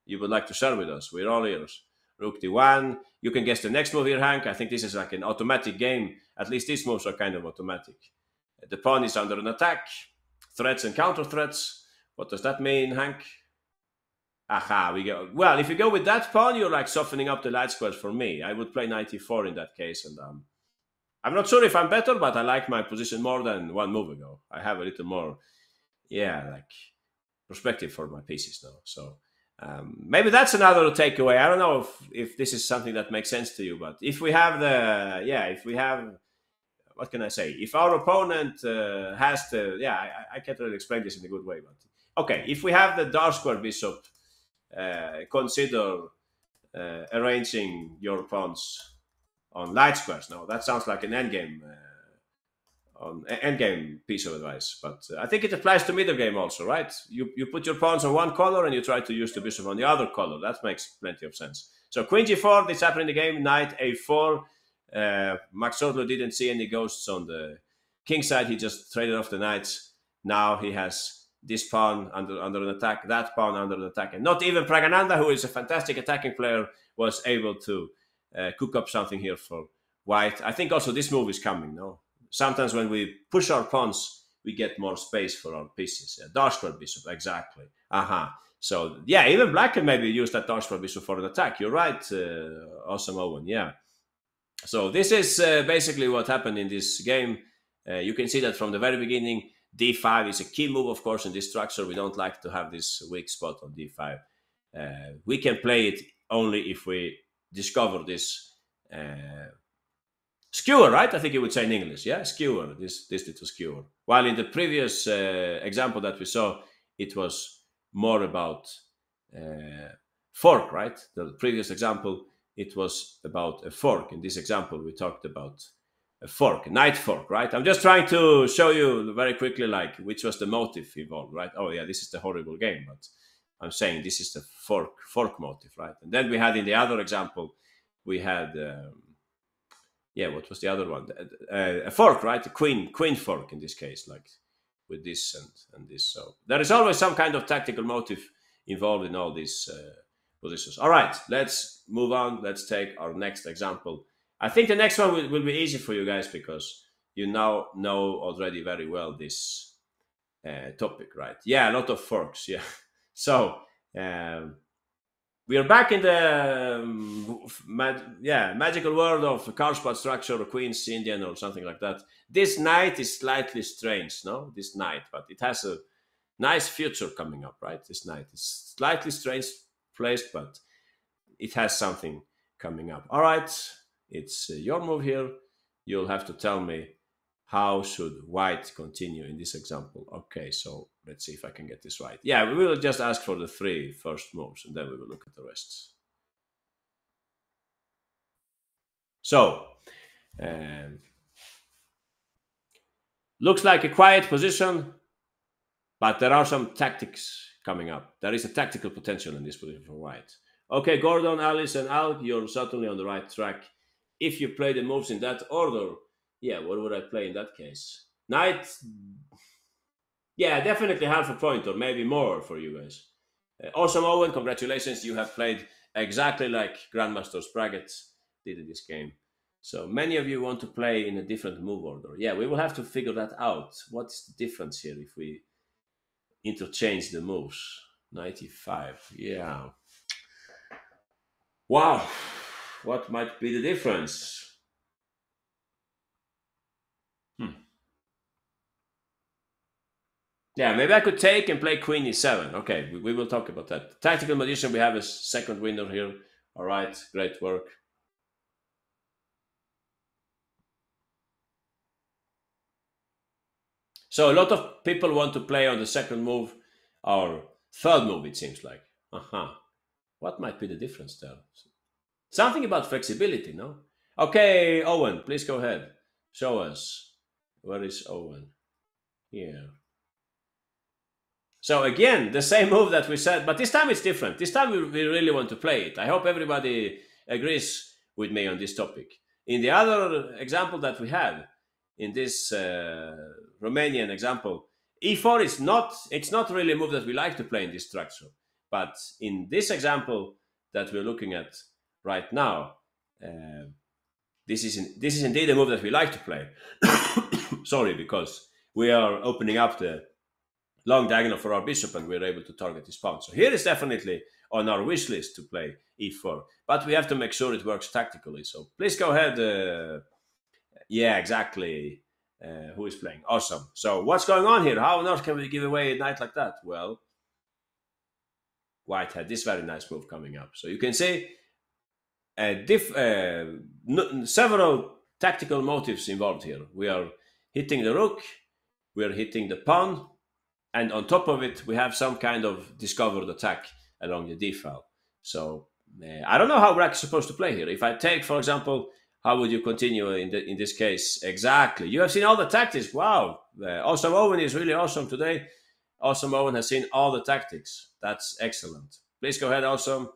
you would like to share with us. We're all ears. Rook d1. You can guess the next move here, Hank. I think this is like an automatic game. At least these moves are kind of automatic. The pawn is under an attack. Threats and counter threats. What does that mean, Hank? Aha, we go. Well, if you go with that pawn, you're like softening up the light squares for me. I would play 94 in that case, and I'm not sure if I'm better, but I like my position more than one move ago. I have a little more, yeah, like perspective for my pieces now. So maybe that's another takeaway. I don't know if this is something that makes sense to you, but if we have the, yeah, if we have, what can I say? If our opponent has the, yeah, I can't really explain this in a good way, but okay, if we have the dark square bishop, consider arranging your pawns on light squares. Now that sounds like an endgame piece of advice, but I think it applies to middle game also, right? You put your pawns on one color and you try to use the bishop on the other color. That makes plenty of sense. So queen g4, this happened in the game. Knight a4. Max Sodlo didn't see any ghosts on the king side. He just traded off the knights. Now he has this pawn under an attack, that pawn under an attack. And not even Pragananda, who is a fantastic attacking player, was able to cook up something here for white. I think also this move is coming, no? Sometimes when we push our pawns, we get more space for our pieces. Dark square bishop, exactly. So, yeah, even black can maybe use that dark square bishop for an attack. You're right, awesome Owen, yeah. So this is basically what happened in this game. You can see that from the very beginning, d5 is a key move, of course, in this structure. We don't like to have this weak spot on d5. We can play it only if we discover this skewer, right? I think you would say in English, yeah? Skewer, this little skewer. While in the previous example that we saw, it was more about fork, right? The previous example, it was about a fork. In this example, we talked about a fork, a knight fork, right? I'm just trying to show you very quickly, like, which was the motive involved, right? Oh, yeah, this is the horrible game, but I'm saying this is the fork motive, right? And then we had in the other example, we had, what was the other one? A fork, right? A queen fork in this case, like with this and this. So there is always some kind of tactical motive involved in all these positions. All right, let's move on. Let's take our next example. I think the next one will be easy for you guys because you now know already very well this topic, right? Yeah, a lot of forks, yeah. So we are back in the magical world of Karlsbad structure or Queen's Indian or something like that. This knight is slightly strange, no? This knight, but it has a nice future coming up, right? This knight is slightly strange placed, but it has something coming up. All right, it's your move here. You'll have to tell me how should white continue in this example. Okay, so let's see if I can get this right. Yeah, we will just ask for the 3 first moves and then we will look at the rest. So, looks like a quiet position, but there are some tactics coming up. There is a tactical potential in this position for white. Okay, Gordon, Alice, and Al, you're certainly on the right track. If you play the moves in that order, yeah, what would I play in that case? Knight, yeah, definitely half a point or maybe more for you guys. Awesome, Owen, congratulations. You have played exactly like Grandmaster Spraggett did in this game. So many of you want to play in a different move order. Yeah, we will have to figure that out. What's the difference here if we interchange the moves? 95, yeah. Wow, what might be the difference? Yeah, maybe I could take and play Queen E7. Okay, we will talk about that. Tactical Magician, we have a second winner here. All right, great work. So a lot of people want to play on the second move or third move, it seems like. What might be the difference there? Something about flexibility, no? Okay, Owen, please go ahead. Show us. Where is Owen? Here. So again, the same move that we said, but this time it's different. This time we really want to play it. I hope everybody agrees with me on this topic. In the other example that we had, in this Romanian example, e4 is not really a move that we like to play in this structure. But in this example that we're looking at right now, this is indeed a move that we like to play. Sorry, because we are opening up the long diagonal for our bishop and we're able to target his pawn. So here is definitely on our wish list to play e4, but we have to make sure it works tactically. So please go ahead. Yeah, exactly. Who is playing? Awesome. So what's going on here? How on earth can we give away a knight like that? Well, white had this very nice move coming up. So you can see several tactical motives involved here. We are hitting the rook, we are hitting the pawn, and on top of it, we have some kind of discovered attack along the d file. So I don't know how black is supposed to play here. If I take, for example, how would you continue in this case? Exactly. You have seen all the tactics. Wow. Awesome Owen is really awesome today. Awesome Owen has seen all the tactics. That's excellent. Please go ahead, Awesome.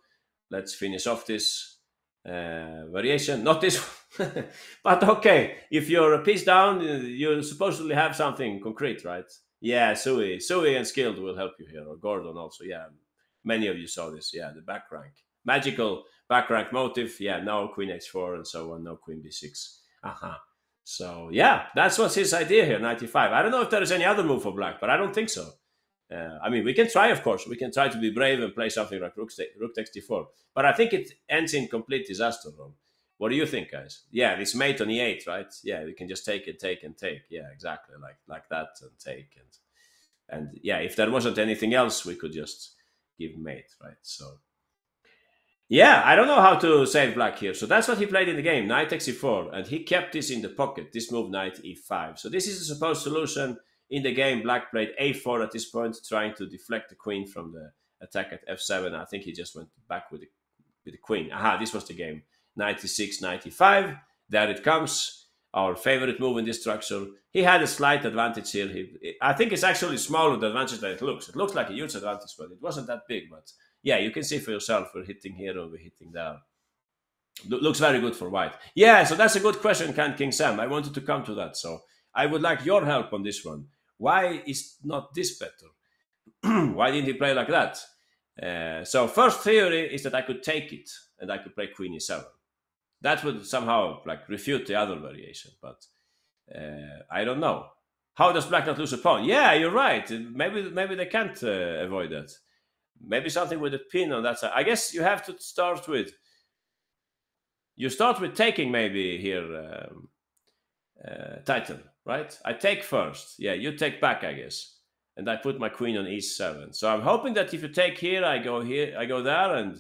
Let's finish off this variation. Not this one. But okay, if you're a piece down, you supposedly have something concrete, right? Yeah, Sui and Skilled will help you here, or Gordon also. Yeah, many of you saw this. Yeah, the back rank, magical back rank motive. Yeah, no Queen H4 and so on, no Queen B6. Uh-huh. So yeah, that's what's his idea here. 95. I don't know if there is any other move for Black, but I don't think so. I mean, we can try, of course. We can try to be brave and play something like Rook takes D4. But I think it ends in complete disaster. Ron. What do you think, guys? Yeah, this mate on E8, right? Yeah, we can just take and take and take. Yeah, exactly, like that, and take and yeah, if there wasn't anything else, we could just give mate, right? So yeah, I don't know how to save black here. So that's what he played in the game, knight takes e4, and he kept this in the pocket, this move knight e5. So this is a supposed solution. In the game, black played a4 at this point, trying to deflect the queen from the attack at f7. I think he just went back with the queen. Aha, this was the game. 96, 95. There it comes. Our favorite move in this structure. He had a slight advantage here. I think it's actually smaller the advantage than it looks. It looks like a huge advantage, but it wasn't that big. But yeah, you can see for yourself. We're hitting here or we're hitting there. Looks very good for white. Yeah, so that's a good question, King Sam. I wanted to come to that. So I would like your help on this one. Why is not this better? Why didn't he play like that? So first theory is that I could take it and I could play queen e7. That would somehow like refute the other variation, but I don't know. How does black not lose a pawn? Yeah, you're right. Maybe they can't avoid that. Maybe something with a pin on that side. I guess you have to start with. You start with taking maybe here, Titan, right? I take first. Yeah, you take back, I guess, and I put my queen on e7. So I'm hoping that if you take here, I go there, and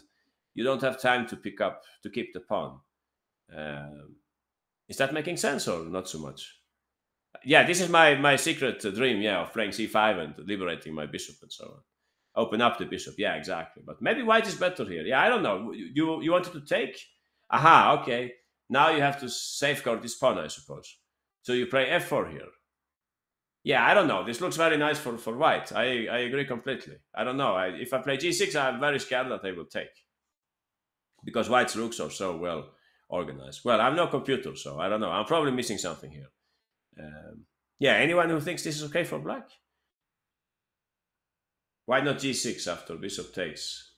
you don't have time to pick up to keep the pawn. Is that making sense or not so much? Yeah, this is my secret dream, yeah, of playing c5 and liberating my bishop and so on. Open up the bishop, yeah, exactly. But maybe white is better here. Yeah, I don't know. You wanted to take? Aha, okay. Now you have to safeguard this pawn, I suppose. So you play f4 here. Yeah, I don't know. This looks very nice for white. I agree completely. I don't know. If I play g6, I'm very scared that they will take. Because white's rooks are so well organized. Well, I'm no computer, so I don't know. I'm probably missing something here. Yeah, anyone who thinks this is okay for black? Why not g6 after bishop takes?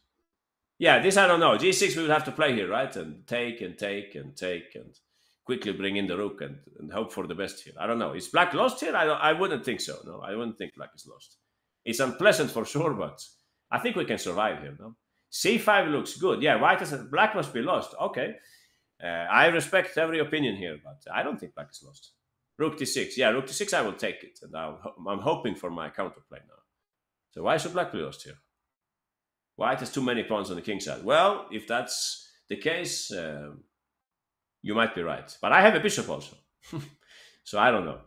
Yeah, this I don't know. G6 we would have to play here, right? And take and take and take and quickly bring in the rook and hope for the best here. I don't know. Is black lost here? I wouldn't think so. No, I wouldn't think black is lost. It's unpleasant for sure, but I think we can survive here. No, c5 looks good. Yeah, black must be lost. Okay, I respect every opinion here, but I don't think black is lost. Rook d6. Yeah, rook d6. I will take it, and I'm hoping for my counterplay now. So why should black be lost here? White has too many pawns on the king side. Well, if that's the case, you might be right. But I have a bishop also. So I don't know.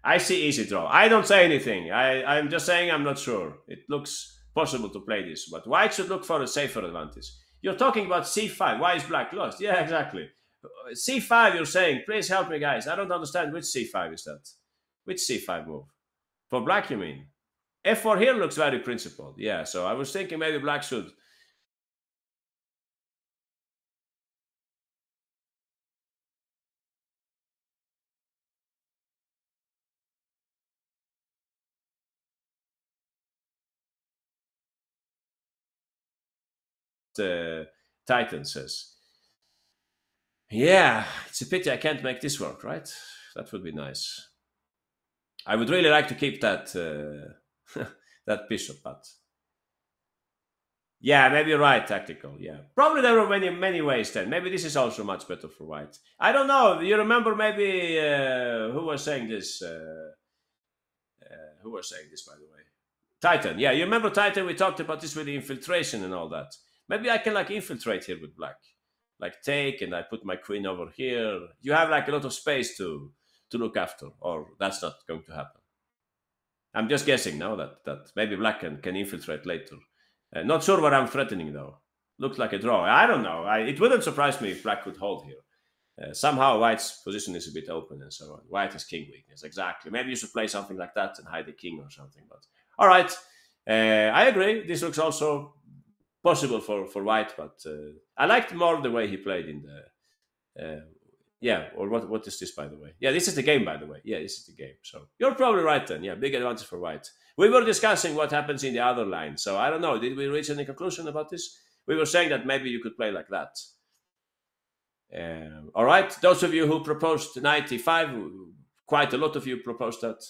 I see easy draw. I don't say anything. I'm just saying I'm not sure. It looks possible to play this. But white should look for a safer advantage. You're talking about c5. Why is black lost? Yeah, exactly. c5 you're saying. Please help me, guys. I don't understand which c5 is that. Which c5 move? For black, you mean? f4 here looks very principled. Yeah, so I was thinking maybe black should. Titan says. Yeah, it's a pity I can't make this work, right? That would be nice. I would really like to keep that that bishop, but yeah, maybe you're right, tactical. Yeah, probably there were many ways then. Maybe this is also much better for white. I don't know. You remember maybe who was saying this? Who was saying this, by the way? Titan. Yeah, you remember Titan? We talked about this with the infiltration and all that. Maybe I can like infiltrate here with black, like take, and I put my queen over here. You have like a lot of space to look after, or that's not going to happen. I'm just guessing now that maybe black can infiltrate later. Not sure what I'm threatening though. Looks like a draw. I don't know. It wouldn't surprise me if black could hold here. Somehow white's position is a bit open and so on. White has king weakness. Exactly. Maybe you should play something like that and hide the king or something. But all right, I agree. This looks also possible for white, but I liked more the way he played in Yeah, or what is this, by the way? Yeah, this is the game, by the way. Yeah, this is the game. So you're probably right then. Yeah, big advantage for white. We were discussing what happens in the other line. So I don't know. Did we reach any conclusion about this? We were saying that maybe you could play like that. All right. Those of you who proposed 95, quite a lot of you proposed that.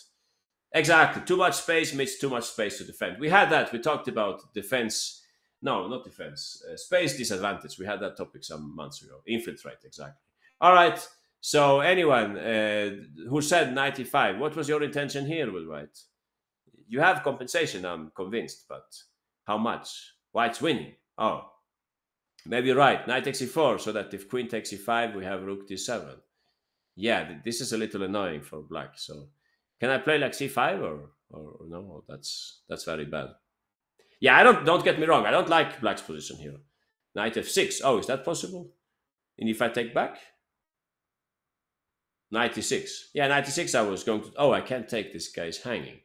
Exactly. Too much space means too much space to defend. We had that. We talked about defense. No, not defense. Space disadvantage. We had that topic some months ago. Infiltrate, exactly. All right. So anyone who said 95, what was your intention here with white? You have compensation, I'm convinced, but how much? White's winning. Oh, maybe you're right. Knight takes e4, so that if queen takes e5, we have rook d7. Yeah, this is a little annoying for black. So can I play like c5 or no? That's very bad. Yeah, don't get me wrong. I don't like black's position here. Knight f6. Oh, is that possible? And if I take back? 96. Yeah, 96 I was going to... Oh, I can't take this guy's hanging.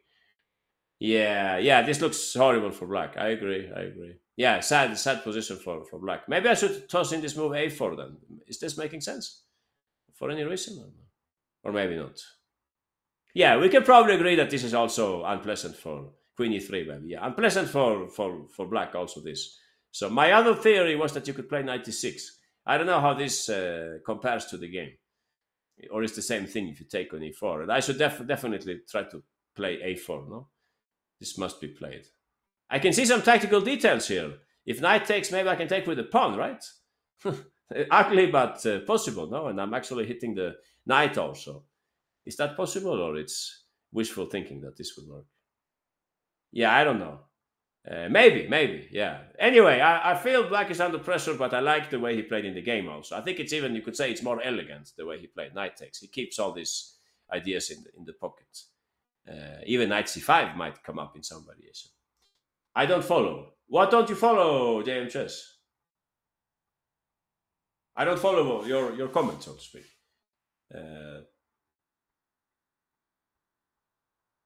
Yeah, this looks horrible for black. I agree. Yeah, sad position for black. Maybe I should toss in this move a4 then. Is this making sense? For any reason? Or maybe not. Yeah, we can probably agree that this is also unpleasant for queen e3, maybe. Yeah, unpleasant for black also this. So my other theory was that you could play 96. I don't know how this compares to the game. Or it's the same thing if you take on e4. And I should definitely try to play a4, no? This must be played. I can see some tactical details here. If knight takes, maybe I can take with the pawn, right? Ugly, but possible, no? And I'm actually hitting the knight also. Is that possible, or it's wishful thinking that this would work? Yeah, I don't know. Maybe, yeah. Anyway, I feel black is under pressure, but I like the way he played in the game also. I think it's even, you could say it's more elegant, the way he played knight takes. He keeps all these ideas in the pocket. Even knight c5 might come up in some variation. I don't follow. What don't you follow, JM Chess? I don't follow your comments, so to speak.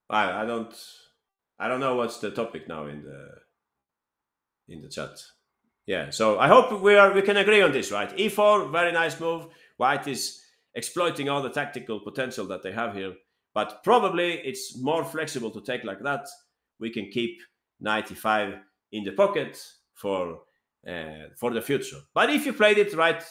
I don't know what's the topic now in the chat. Yeah, so I hope we can agree on this, right? e4, very nice move. White is exploiting all the tactical potential that they have here, but probably it's more flexible to take like that. We can keep knight e5 in the pocket for the future. But if you played it right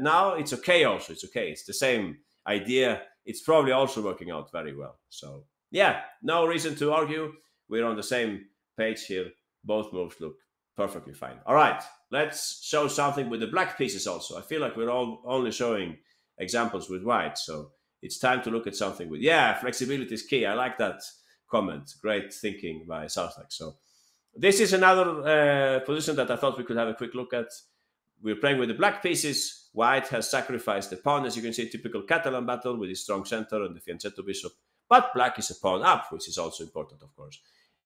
now, it's okay also. It's okay. It's the same idea. It's probably also working out very well. So yeah, no reason to argue. We're on the same page here. Both moves look perfectly fine. All right, let's show something with the black pieces also. I feel like we're all only showing examples with white. So it's time to look at something with... Yeah, flexibility is key. I like that comment. Great thinking by Sarthak. So this is another position that I thought we could have a quick look at. We're playing with the black pieces. White has sacrificed the pawn, as you can see, typical Catalan battle with his strong center and the fianchetto bishop. But black is a pawn up, which is also important, of course.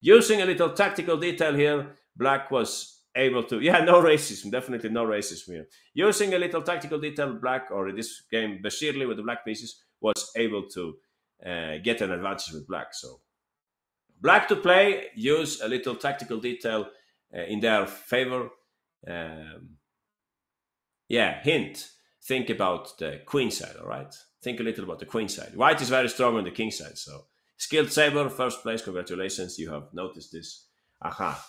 Using a little tactical detail here, black was able to... Yeah, no racism, definitely no racism here. Using a little tactical detail, black, or in this game, Bashirli with the black pieces, was able to get an advantage with black. So black to play, use a little tactical detail in their favor. Yeah, hint, think about the queen side, all right? Think a little about the queen side. White is very strong on the king side, so... Skilled saber, first place, congratulations, you have noticed this. Aha.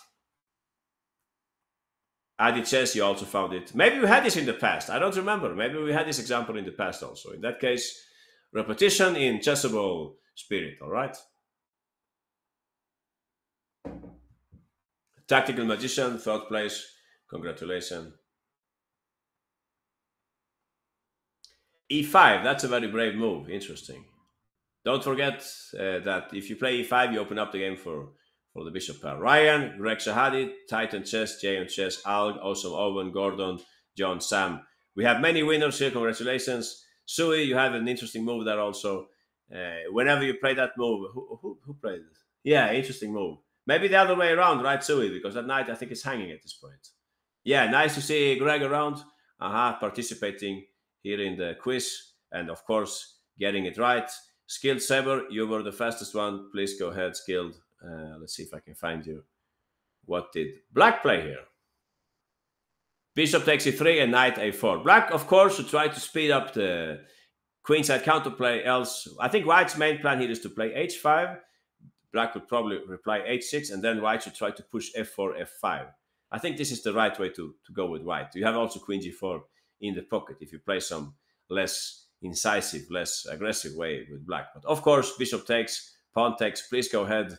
Adi Chess, you also found it. Maybe we had this in the past, I don't remember. Maybe we had this example in the past also. In that case, repetition in chessable spirit, all right? Tactical magician, third place, congratulations. e5, that's a very brave move, interesting. Don't forget that if you play e5, you open up the game for the bishop pair. Ryan, Greg Shahadi, Titan Chess, Jay on Chess, Alg, Awesome Owen, Gordon, John, Sam. We have many winners here, congratulations. Sui, you have an interesting move there also. Whenever you play that move, who played it? Yeah, interesting move. Maybe the other way around, right, Sui? Because that knight, I think, is hanging at this point. Yeah, nice to see Greg around. Participating here in the quiz. And, of course, getting it right. Skilled Saber, you were the fastest one. Please go ahead, Skilled. Let's see if I can find you. What did black play here? Bishop takes e3 and knight a4. Black, of course, should try to speed up the queenside counterplay. Else, I think white's main plan here is to play h5. Black would probably reply h6, and then white should try to push f4, f5. I think this is the right way to go with white. You have also queen g4 in the pocket if you play some less incisive, less aggressive way with black. But of course, bishop takes, pawn takes. Please go ahead.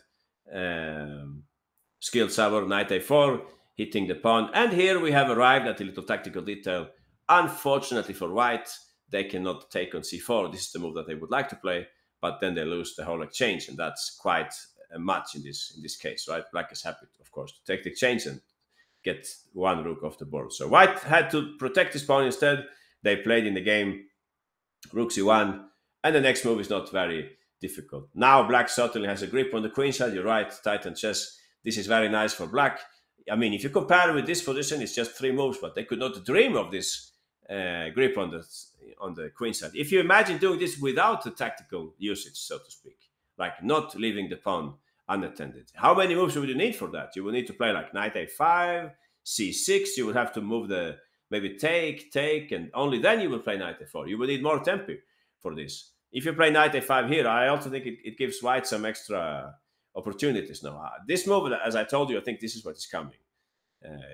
Skilled saver, knight a4, hitting the pawn. And here we have arrived at a little tactical detail. Unfortunately for white, they cannot take on c4. This is the move that they would like to play, but then they lose the whole exchange, and that's quite a match in this case, right? Black is happy, of course, to take the exchange and get one rook off the board. So white had to protect his pawn instead. They played in the game rook c1, and the next move is not very difficult. Now black certainly has a grip on the queen side. You're right, Titan chess. This is very nice for black. I mean, if you compare with this position, it's just 3 moves, but they could not dream of this grip on the queen side. If you imagine doing this without the tactical usage, so to speak, like not leaving the pawn unattended, how many moves would you need for that? You would need to play like knight a5, c6. You would have to move the maybe take, and only then you will play knight a4. You would need more tempo for this. If you play knight a5 here, I also think it gives white some extra opportunities now. This move, as I told you, I think this is what is coming.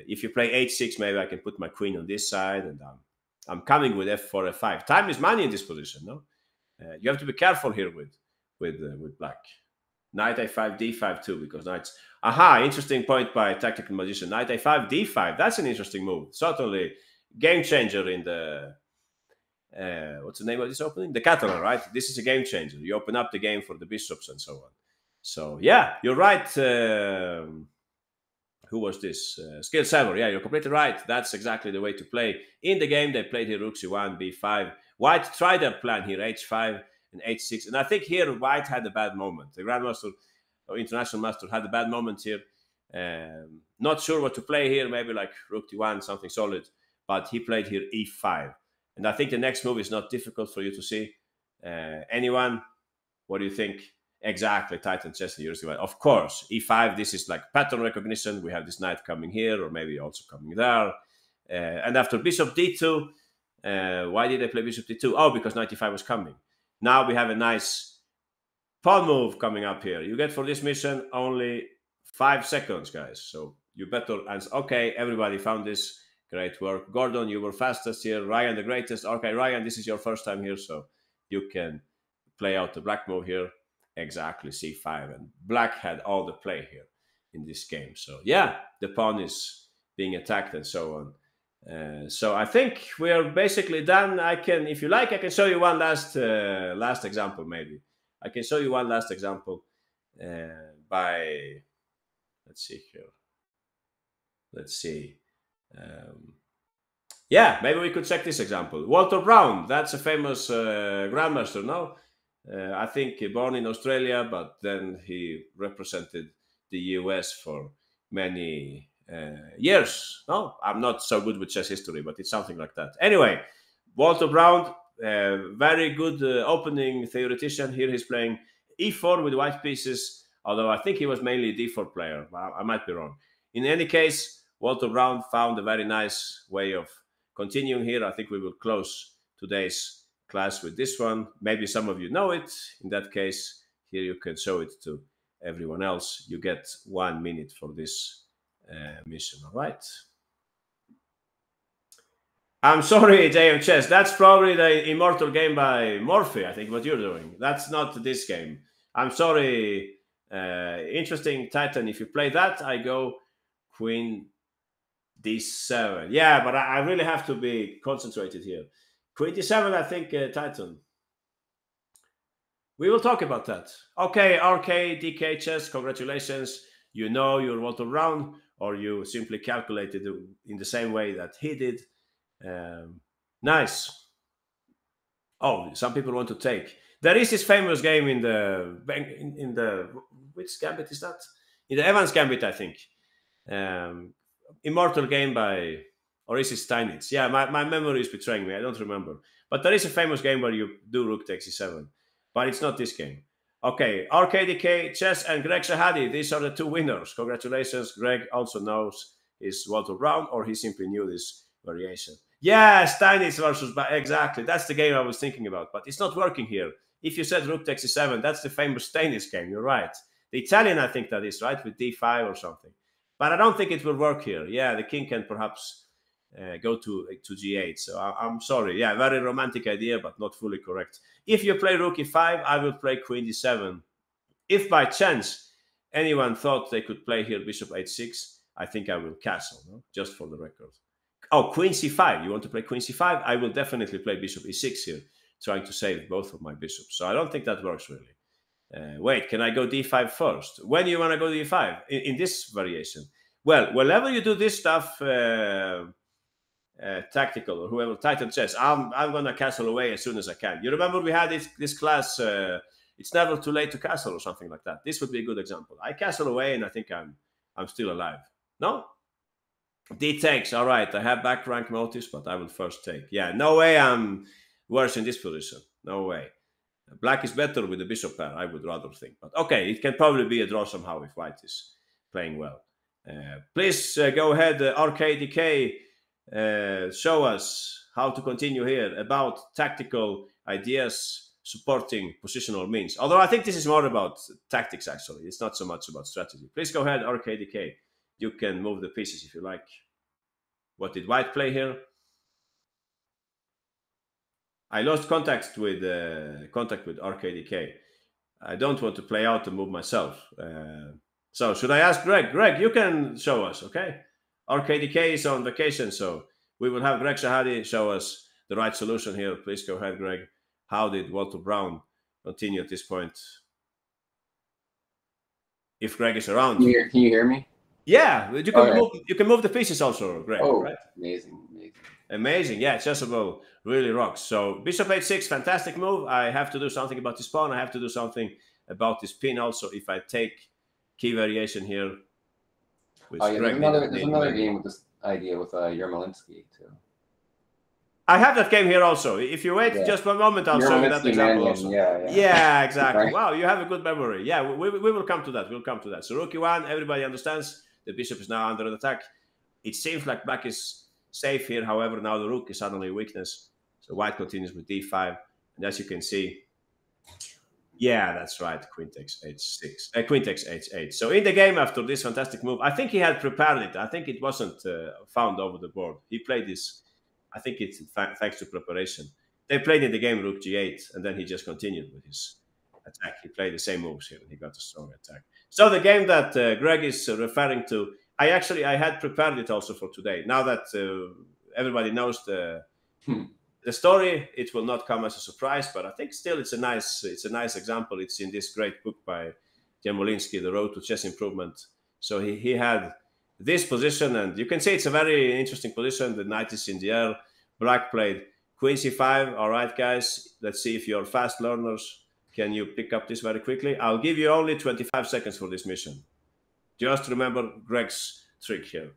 If you play h6, maybe I can put my queen on this side, and I'm coming with f4, f5. Time is money in this position, no? You have to be careful here with black. Knight a5, d5 too, because knights... Aha, interesting point by Tactical Magician. Knight a5, d5. That's an interesting move. Certainly game changer in the... what's the name of this opening? The Catalan, right? This is a game changer. You open up the game for the bishops and so on. So, yeah, you're right. Who was this? Skilled Saver. Yeah, you're completely right. That's exactly the way to play. In the game, they played here rook c1, b5. White tried their plan here, h5 and h6. And I think here white had a bad moment. The Grandmaster or International Master had a bad moment here. Not sure what to play here. Maybe like rook d1, something solid. But he played here e5. And I think the next move is not difficult for you to see. Anyone? What do you think? Exactly, Titan chess. Of course, e5, this is like pattern recognition. We have this knight coming here, or maybe also coming there. And after bishop d2, why did I play bishop d2? Oh, because knight e5 was coming. Now we have a nice pawn move coming up here. You get for this mission only 5 seconds, guys. So you better answer. Okay, everybody found this. Great work. Gordon, you were fastest here. Ryan, the greatest. Okay, Ryan, this is your first time here, so you can play out the black move here. Exactly, c5. And black had all the play here in this game. So, yeah, the pawn is being attacked and so on. So I think we are basically done. I can, if you like, I can show you one last example, maybe. I can show you one last example by, let's see here. Let's see. Yeah, maybe we could check this example. Walter Brown, that's a famous grandmaster, no? I think born in Australia, but then he represented the US for many years. No, I'm not so good with chess history, but it's something like that. Anyway, Walter Brown, very good opening theoretician. Here he's playing e4 with white pieces, although I think he was mainly a d4 player. I might be wrong. In any case, Walter Brown found a very nice way of continuing here. I think we will close today's class with this one. Maybe some of you know it. In that case, here you can show it to everyone else. You get 1 minute for this mission, all right? I'm sorry, JM Chess. That's probably the Immortal game by Morphy, I think, what you're doing. That's not this game. I'm sorry. Interesting, Titan. If you play that, I go Queen d7. Yeah, but I really have to be concentrated here. Queen d7, I think, Titan. We will talk about that. Okay, RK, DK chess, congratulations. You know you're Walter Brown, or you simply calculated in the same way that he did. Nice. Oh, some people want to take. There is this famous game in the which gambit is that? In the Evans gambit, I think. Immortal game by, or is it Steinitz? Yeah, my memory is betraying me. I don't remember. But there is a famous game where you do rook takes e7. But it's not this game. Okay, RKDK, Chess, and Greg Shahadi. These are the 2 winners. Congratulations. Greg also knows his Walter Brown, or he simply knew this variation. Yeah, Steinitz versus exactly. That's the game I was thinking about, but it's not working here. If you said rook takes e7, that's the famous Steinitz game. You're right. The Italian, I think that is right with d5 or something, but I don't think it will work here. Yeah, the king can perhaps go to g8. So I'm sorry. Yeah, very romantic idea, but not fully correct. If you play rook e5, I will play queen d7. If by chance anyone thought they could play here bishop h6, I think I will castle, no? Just for the record. Oh, queen c5. You want to play queen c5? I will definitely play bishop e6 here, trying to save both of my bishops. So I don't think that works really. Wait, can I go d5 first? When you want to go d5? In this variation? Well, whenever you do this stuff, tactical or whoever title chess, I'm gonna castle away as soon as I can. You remember we had this class, it's never too late to castle or something like that. This would be a good example. I castle away and I think I'm still alive. No? D takes. All right, I have back rank motives, but I will first take. Yeah, no way I'm worse in this position. No way. Black is better with the bishop pair, I would rather think. But okay, it can probably be a draw somehow if white is playing well. Please go ahead, RKDK. Show us how to continue here about tactical ideas supporting positional means. Although I think this is more about tactics, actually. It's not so much about strategy. Please go ahead, RKDK. You can move the pieces if you like. What did white play here? I lost contact with RKDK. I don't want to play out the move myself. So should I ask Greg? Greg, you can show us, okay? RKDK is on vacation, so we will have Greg Shahadi show us the right solution here. Please go ahead, Greg. How did Walter Brown continue at this point? If Greg is around. Can you hear me? Yeah, you can move the pieces also, Greg. Oh, right? Amazing. Yeah, chessable really rocks. So bishop h6, fantastic move. I have to do something about this pawn. I have to do something about this pin also. If I take key variation here. There's another game with this idea with Yermolinsky too. I have that game here also. If you wait just 1 moment, I'll show you that example also. Yeah, exactly. Right. Wow, you have a good memory. Yeah, we will come to that. We'll come to that. So rook e1, everybody understands the bishop is now under attack. It seems like black is safe here. However, now the rook is suddenly a weakness. So white continues with d5. And as you can see, yeah, that's right. Queen takes h6. Queen takes h8. So in the game after this fantastic move, I think he had prepared it. I think it wasn't found over the board. He played this. I think it's thanks to preparation. They played in the game rook g8, and then he just continued with his attack. He played the same moves here, and he got a strong attack. So the game that Greg is referring to, I had prepared it also for today. Now that everybody knows the story, it will not come as a surprise. But I think still it's a nice example. It's in this great book by Yermolinsky, The Road to Chess Improvement. So he had this position, and you can see it's a very interesting position. The knight is in the air. Black played queen c5. All right, guys, let's see if you're fast learners. Can you pick up this very quickly? I'll give you only 25 seconds for this mission. Just remember Greg's trick here.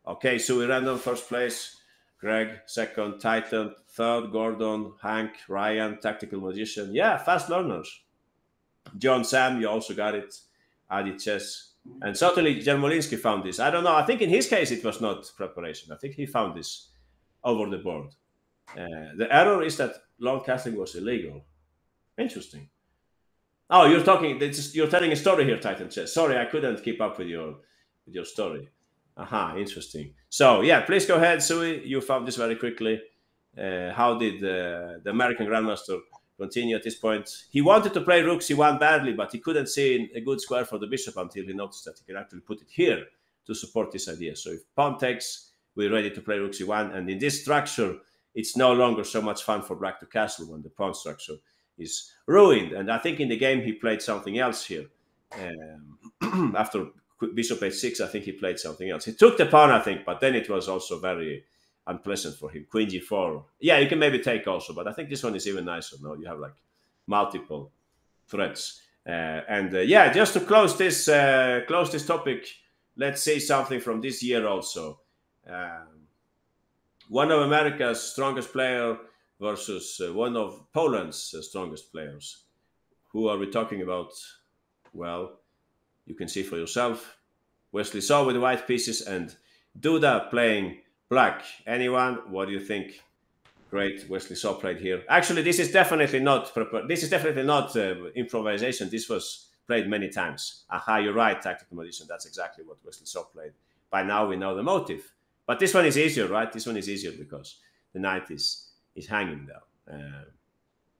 Okay, so we random first place. Greg, second, Titan, third, Gordon, Hank, Ryan, Tactical Magician. Yeah, fast learners. John Sam, you also got it. Adi Chess. And certainly Yermolinsky found this. I don't know. I think in his case it was not preparation. I think he found this over the board. The error is that long casting was illegal. Interesting. Oh, you're telling a story here, Titan Chess. Sorry, I couldn't keep up with your story. Aha, interesting. So yeah, please go ahead, Sui. You found this very quickly. How did the American Grandmaster continue at this point? He wanted to play rook c1 badly, but he couldn't see a good square for the bishop until he noticed that he could actually put it here to support this idea. So if pawn takes, we're ready to play rook c1. And in this structure, it's no longer so much fun for black to castle when the pawn structure is ruined. And I think in the game he played something else here. After bishop h6, I think he played something else. He took the pawn, I think, but then it was also very unpleasant for him. Queen g4. Yeah, you can maybe take also, but I think this one is even nicer. No, you have like multiple threats. Yeah, just to close this topic, let's say something from this year also. One of America's strongest player versus one of Poland's strongest players. Who are we talking about? Well, you can see for yourself. Wesley Saw with the white pieces and Duda playing black. Anyone? What do you think? Great, Wesley Saw played here. Actually, this is definitely not improvisation. This was played many times. Aha, you're right, tactical magician. That's exactly what Wesley Saw played. By now we know the motive. But this one is easier, right? This one is easier because the knight is hanging there.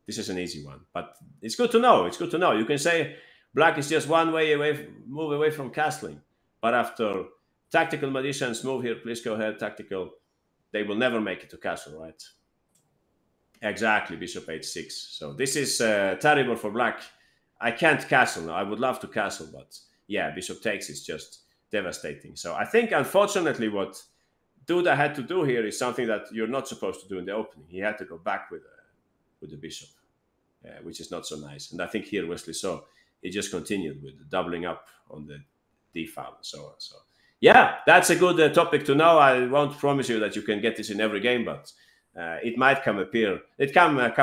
This is an easy one, but it's good to know. It's good to know. You can say black is just one way away, move away from castling. But after tactical magicians move here, please go ahead, tactical. They will never make it to castle, right? Exactly, bishop h6. So this is terrible for black. I can't castle now. I would love to castle, but yeah, bishop takes is just devastating. So I think, unfortunately, what Duda had to do here is something that you're not supposed to do in the opening. He had to go back with the bishop, which is not so nice. And I think here Wesley Saw, he just continued with doubling up on the d file and so on. So yeah, that's a good topic to know. I won't promise you that you can get this in every game, but it might come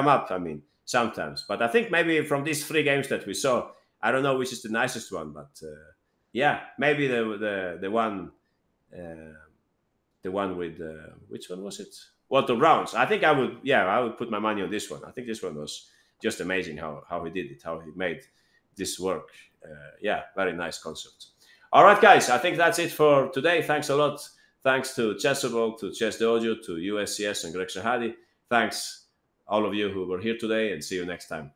up, I mean, sometimes. But I think maybe from these 3 games that we saw, I don't know which is the nicest one, but yeah, maybe the one with which one was it? Walter Brown's. I think I would put my money on this one. I think this one was just amazing how he did it, how he made this work. Yeah, very nice concept. All right, guys, I think that's it for today. Thanks a lot. Thanks to Chessable, to Chess Dojo, to USCS and Greg Shahadi. Thanks all of you who were here today, and see you next time.